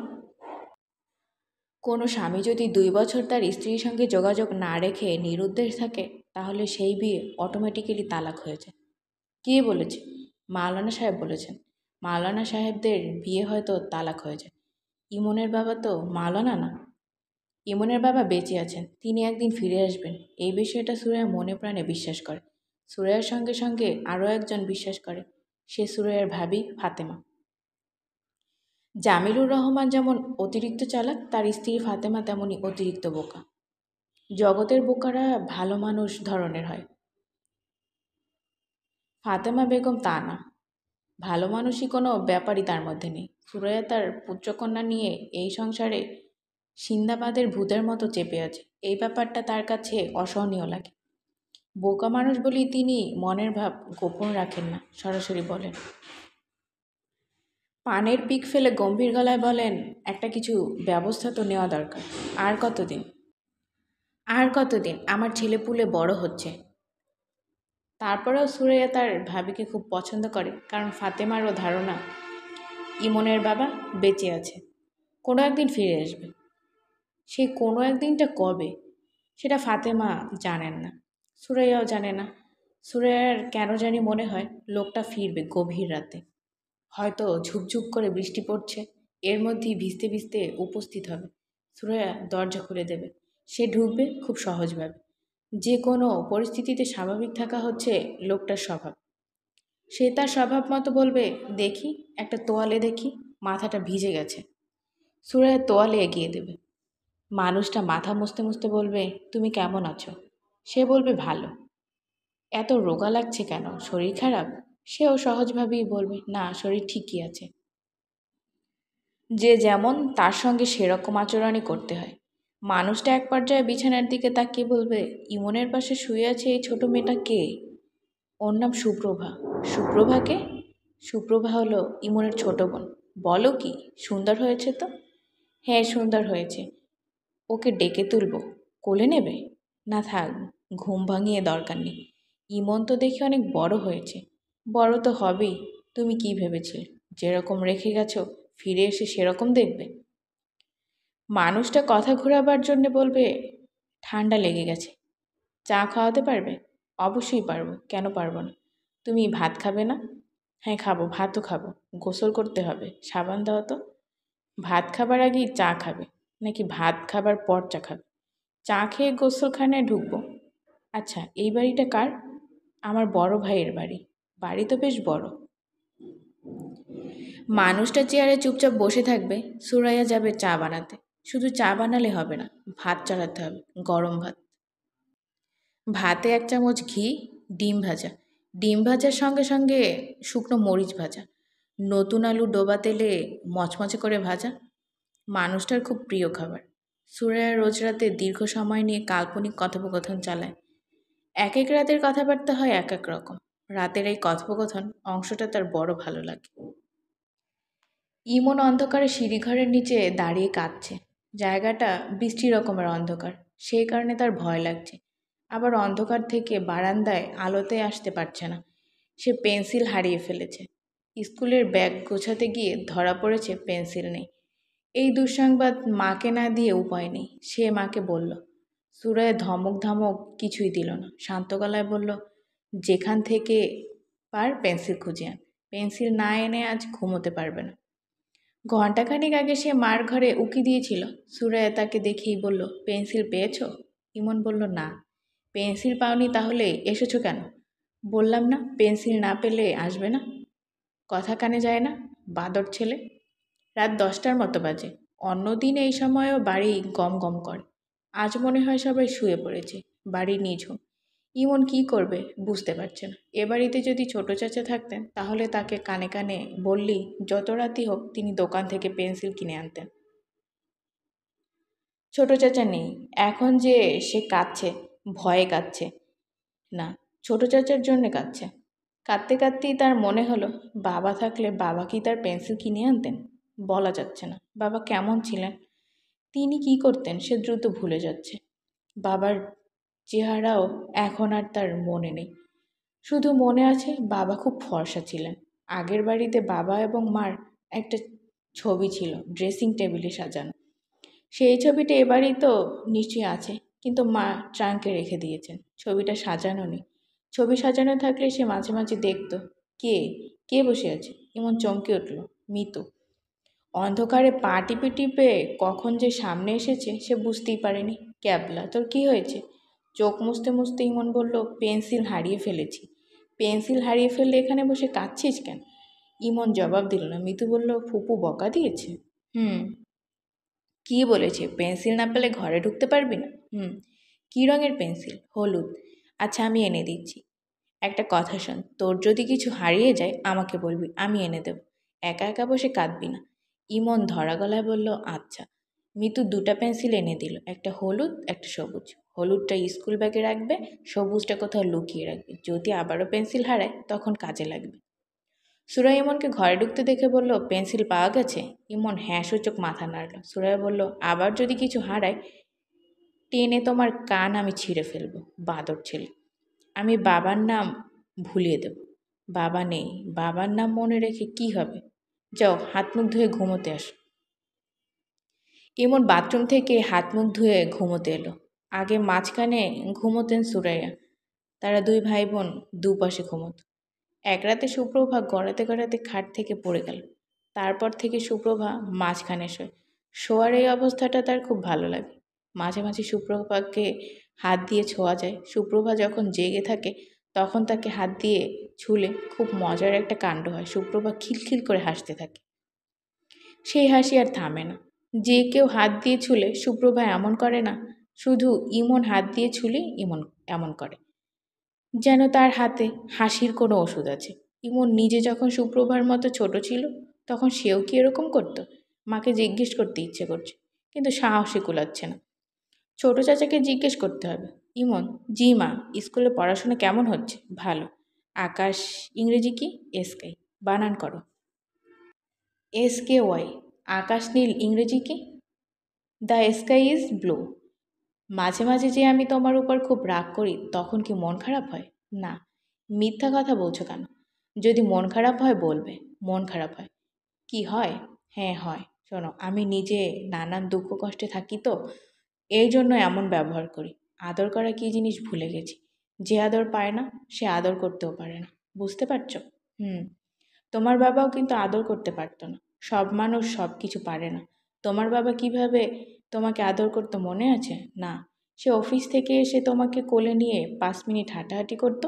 কোনো স্বামী যদি 2 বছর তার স্ত্রীর সঙ্গে যোগাযোগ না রেখে নিরুদ্দেশ থাকে, তাহলে সেই বিয়ে অটোমেটিক্যালি তালাক হয়ে যায়। কে বলেছে? মাওলানা সাহেব বলেছেন। মাওলানা সাহেবদের বিয়ে হয়তো তালাক হয়ে যায়। ইমনের বাবা তো মাওলানা না। ইমনের বাবা বেঁচে আছেন, তিনি একদিন ফিরে আসবেন, এই বিষয়টা সুরাইয়া মনে প্রাণে বিশ্বাস করে। সুরাইয়ার সঙ্গে সঙ্গে আরও একজন বিশ্বাস করে, সে সুরাইয়ার ভাবি ফাতেমা। জামিলুর রহমান যেমন অতিরিক্ত চালাক, তার স্ত্রী ফাতেমা তেমনই অতিরিক্ত বোকা। জগতের বোকারা ভালো মানুষ ধরনের হয়, ফাতেমা বেগম তা না। ভালো মানুষই কোনো ব্যাপারই তার মধ্যে নেই। সুরাইয়া তার পুত্রকন্যা নিয়ে এই সংসারে সিন্দাবাদের ভূতের মতো চেপে আছে। এই ব্যাপারটা তার কাছে অসহনীয় লাগে। বোকা মানুষ বলেই তিনি মনের ভাব গোপন রাখেন না, সরাসরি বলেন। পানের পিক ফেলে গম্ভীর গলায় বলেন, একটা কিছু ব্যবস্থা তো নেওয়া দরকার। আর কতদিন? আর কতদিন? আমার ছেলেপুলে বড় হচ্ছে। তারপরেও সুরাইয়া তার ভাবিকে খুব পছন্দ করে, কারণ ফাতেমারও ধারণা ইমনের বাবা বেঁচে আছে, কোনো একদিন ফিরে আসবে। সেই কোনো একদিনটা কবে, সেটা ফাতেমা জানেন না, সুরাইয়াও জানে না। সুরাইয়ার কেন জানি মনে হয় লোকটা ফিরবে গভীর রাতে। হয়তো ঝুপঝুপ করে বৃষ্টি পড়ছে, এর মধ্যেই ভিজতে ভিজতে উপস্থিত হবে। সুরাইয়া দরজা খুলে দেবে, সে ঢুকবে খুব সহজভাবে। যে কোনো পরিস্থিতিতে স্বাভাবিক থাকা হচ্ছে লোকটার স্বভাব। সে তার স্বভাব মতো বলবে, দেখি একটা তোয়ালে দেখি, মাথাটা ভিজে গেছে। সুরাইয়া তোয়ালে এগিয়ে দেবে। মানুষটা মাথা মুছতে মুছতে বলবে, তুমি কেমন আছো? সে বলবে, ভালো। এত রোগা লাগছে কেন, শরীর খারাপ? সেও সহজভাবেই বলবে, না, শরীর ঠিকই আছে। যে যেমন, তার সঙ্গে সেরকম আচরণই করতে হয়। মানুষটা এক পর্যায়ে বিছানার দিকে তাকিয়ে বলবে, ইমনের পাশে শুয়ে আছে এই ছোট মেয়েটা কে? ওর নাম সুপ্রভা। সুপ্রভা কে? সুপ্রভা হলো ইমনের ছোট বোন। বলো কি, সুন্দর হয়েছে তো? হ্যাঁ, সুন্দর হয়েছে। ওকে ডেকে তুলবো, কোলে নেবে? না থাক, ঘুম ভাঙিয়ে দরকার নেই। ইমন তো দেখি অনেক বড় হয়েছে। বড় তো হবেই। তুমি কি ভেবেছিলে, যেরকম রেখে গেছো ফিরে এসে সেরকম দেখবে? মানুষটা কথা ঘোরাবার জন্যে বলবে, ঠান্ডা লেগে গেছে, চা খাওয়াতে পারবে? অবশ্যই পারবো, কেন পারবো না। তুমি ভাত খাবে না? হ্যাঁ খাবো, ভাতও খাবো। গোসল করতে হবে, সাবান দাও তো। ভাত খাবার আগেই চা খাবে, নাকি ভাত খাবার পর চা খাবে? চা খেয়ে গোসলখানায় ঢুকবো। আচ্ছা, এই বাড়িটা কার? আমার বড় ভাইয়ের বাড়ি। বাড়ি তো বেশ বড়। মানুষটা চেয়ারে চুপচাপ বসে থাকবে, সুরাইয়া যাবে চা বানাতে। শুধু চা বানালে হবে না, ভাত চড়াতে হবে, গরম ভাত। ভাতে 1 চামচ ঘি, ডিম ভাজা। ডিম ভাজার সঙ্গে সঙ্গে শুকনো মরিচ ভাজা, নতুন আলু ডোবা তেলে মচমচে করে ভাজা। মানুষটার খুব প্রিয় খাবার। সুরাইয়া রোজ রাতে দীর্ঘ সময় নিয়ে কাল্পনিক কথোপকথন চালায়। এক এক রাতের কথাবার্তা হয় এক এক রকম। রাতের এই কথোপকথন অংশটা তার বড় ভালো লাগে। ইমন অন্ধকারে সিঁড়িঘরের নিচে দাঁড়িয়ে কাঁদছে। জায়গাটা বৃষ্টি রকমের অন্ধকার, সেই কারণে তার ভয় লাগছে। আবার অন্ধকার থেকে বারান্দায় আলোতে আসতে পারছে না। সে পেন্সিল হারিয়ে ফেলেছে। স্কুলের ব্যাগ গোছাতে গিয়ে ধরা পড়েছে পেন্সিল নেই। এই দুঃসংবাদ মাকে না দিয়ে উপায় নেই। সে মাকে বলল। সুরাইয়া ধমক ধমক কিছুই দিল না, শান্ত গলায় বলল, যেখান থেকে পার পেন্সিল খুঁজে আন। পেন্সিল না এনে আজ ঘুমোতে পারবে না। ঘণ্টাখানিক আগে সে মার ঘরে উকি দিয়েছিল। সুরাইয়া তাকে দেখেই বলল, পেন্সিল পেয়েছো? ইমন বলল, না। পেন্সিল পাওনি তাহলে এসেছো কেন? বললাম না, পেন্সিল না পেলে আসবে না। কথা কানে যায় না, বাঁদর ছেলে। রাত 10টার মতো বাজে। অন্যদিন এই সময়ও বাড়ি গম গম করে। আজ মনে হয় সবাই শুয়ে পড়েছে। বাড়ি নিঝুম। ইমন কি করবে বুঝতে পারছে না। এ বাড়িতে যদি ছোট চাচা থাকতেন তাহলে তাকে কানে কানে বললেই যত রাতই হোক তিনি দোকান থেকে পেন্সিল কিনে আনতেন। ছোট চাচা নেই। এখন যে সে কাঁদছে, ভয়ে কাঁদছে না, ছোট চাচার জন্যে কাঁদছে। কাঁদতে কাঁদতেই তার মনে হলো, বাবা থাকলে বাবা কি তার পেন্সিল কিনে আনতেন? বলা যাচ্ছে না। বাবা কেমন ছিলেন, তিনি কি করতেন সে দ্রুত ভুলে যাচ্ছে। বাবার চেহারাও এখন আর তার মনে নেই। শুধু মনে আছে বাবা খুব ফর্সা ছিলেন। আগের বাড়িতে বাবা এবং মার একটা ছবি ছিল ড্রেসিং টেবিলে সাজানো। সেই ছবিটা এবারই তো নিশ্চয়ই আছে, কিন্তু মা ট্রাঙ্কে রেখে দিয়েছেন। ছবিটা সাজানো নেই। ছবি সাজানো থাকলে সে মাঝে মাঝে দেখতো, কে কে বসে আছে। এমন চমকে উঠল। মিতু। অন্ধকারে পা টিপে টিপে কখন যে সামনে এসেছে সে বুঝতেই পারেনি। ক্যাবলা, তোর কি হয়েছে? চোখ মুছতে মুছতে ইমন বলল, পেন্সিল হারিয়ে ফেলেছি। পেন্সিল হারিয়ে ফেললে এখানে বসে কাঁদছিস কেন? ইমন জবাব দিল না। মিতু বলল, ফুপু বকা দিয়েছে? হুম। কি বলেছে? পেন্সিল না পেলে ঘরে ঢুকতে পারবি না? হুম। কী রঙের পেন্সিল? হলুদ। আচ্ছা, আমি এনে দিচ্ছি। একটা কথা শোন, তোর যদি কিছু হারিয়ে যায় আমাকে বলবি, আমি এনে দেব। একা একা বসে কাঁদবি না। ইমন ধরা গলায় বলল, আচ্ছা। মিতু দুটা পেন্সিল এনে দিল, একটা হলুদ একটা সবুজ। হলুদটা স্কুল ব্যাগে রাখবে, সবুজটা কোথাও লুকিয়ে রাখবে, যদি আবারও পেন্সিল হারায় তখন কাজে লাগবে। সুরাইয়া ইমনকে ঘরে ঢুকতে দেখে বলল, পেন্সিল পাওয়া গেছে? ইমন হ্যাঁ সূচক মাথা নাড়ল। সুরাইয়া বলল, আবার যদি কিছু হারায় টেনে তোমার কান আমি ছিঁড়ে ফেলবো, বাঁদর ছেলে। আমি বাবার নাম ভুলিয়ে দেব। বাবা নেই, বাবার নাম মনে রেখে কি হবে? যাও হাত মুখ ধুয়ে ঘুমোতে আসো। ইমন বাথরুম থেকে হাত মুখ ধুয়ে ঘুমোতে এলো। আগে মাঝখানে ঘুমোতেন সুরাইয়া। তারা দুই ভাই বোন দুপাশে ঘুমোত। এক রাতে সুপ্রভা গড়াতে গড়াতে খাট থেকে পড়ে গেল। তারপর থেকে সুপ্রভা মাঝখানে শোয়। শোয়ার এই অবস্থাটা তার খুব ভালো লাগে। মাঝে মাঝে সুপ্রভাকে হাত দিয়ে ছোঁয়া যায়। সুপ্রভা যখন জেগে থাকে তখন তাকে হাত দিয়ে ছুলে খুব মজার একটা কাণ্ড হয়। সুপ্রভা খিলখিল করে হাসতে থাকে। সেই হাসি আর থামে না। যে কেউ হাত দিয়ে ছুলে সুপ্রভা এমন করে না, শুধু ইমন হাত দিয়ে ছুলে ইমন এমন করে, যেন তার হাতে হাসির কোনো ওষুধ আছে। ইমন নিজে যখন সুপ্রভার মতো ছোট ছিল তখন সেও কি এরকম করতো? মাকে জিজ্ঞেস করতে ইচ্ছে করছে, কিন্তু সাহসে কুলাচ্ছে না। ছোট চাচাকে জিজ্ঞেস করতে হবে। ইমন, জি মা। স্কুলে পড়াশোনা কেমন হচ্ছে? ভালো। আকাশ ইংরেজি কি? স্কাই। বানান করো। SKY। আকাশ নীল ইংরেজি কি? The sky is blue. মাঝে মাঝে যে আমি তোমার উপর খুব রাগ করি তখন কি মন খারাপ হয়? না। মিথ্যা কথা বলছো কেন? যদি মন খারাপ হয় বলবে। মন খারাপ হয়? কি হয়? হ্যাঁ হয়। শোনো, আমি নিজে নানান দুঃখ কষ্টে থাকি তো, এই জন্য এমন ব্যবহার করি। আদর করা কী জিনিস ভুলে গেছি। যে আদর পায় না সে আদর করতেও পারে না। বুঝতে পারছো? হুম। তোমার বাবাও কিন্তু আদর করতে পারতো না। সব মানুষ সব কিছু পারে না। তোমার বাবা কিভাবে তোমাকে আদর করতো মনে আছে? না। সে অফিস থেকে এসে তোমাকে কোলে নিয়ে 5 মিনিট হাঁটাহাঁটি করতো।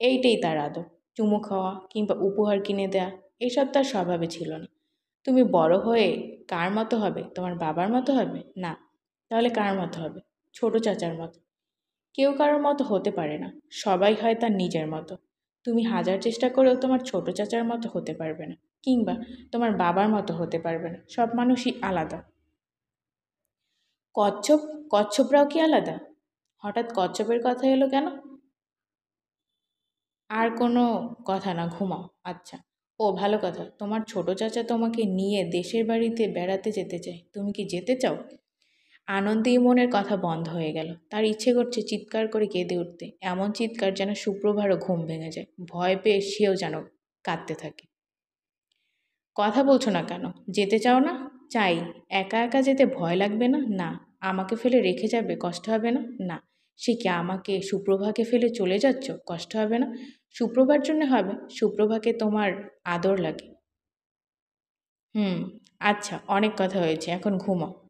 এইটাই তার আদর। চুমু খাওয়া কিংবা উপহার কিনে দেয়া এসব তার স্বভাবে ছিল না। তুমি বড় হয়ে কার মতো হবে? তোমার বাবার মতো হবে? না। তাহলে কার মতো হবে? ছোট চাচার মতো। কেউ কারোর মতো হতে পারে না। সবাই হয় তার নিজের মতো। তুমি হাজার চেষ্টা করেও তোমার ছোট চাচার মতো হতে পারবে না, কিংবা তোমার বাবার মতো হতে পারবে না। সব মানুষই আলাদা। কচ্ছপ, কচ্ছপরাও কি আলাদা? হঠাৎ কচ্ছপের কথা এলো কেন? আর কোনো কথা না, ঘুমাও। আচ্ছা। ও ভালো কথা, তোমার ছোট চাচা তোমাকে নিয়ে দেশের বাড়িতে বেড়াতে যেতে চায়। তুমি কি যেতে চাও? আনন্দে ইমনের কথা বন্ধ হয়ে গেল। তার ইচ্ছে করছে চিৎকার করে কেঁদে উঠতে, এমন চিৎকার যেন সুপ্রভারও ঘুম ভেঙে যায়। ভয় পেয়ে সেও যেন কাঁদতে থাকে। কথা বলছো না কেন? যেতে চাও না? চাই। একা একা যেতে ভয় লাগবে না? না। আমাকে ফেলে রেখে যাবে, কষ্ট হবে না? না। সে কি আমাকে সুপ্রভাকে ফেলে চলে যাচ্ছ, কষ্ট হবে না? সুপ্রভার জন্য হবে। সুপ্রভাকে তোমার আদর লাগে। হুম। আচ্ছা, অনেক কথা হয়েছে, এখন ঘুমাও।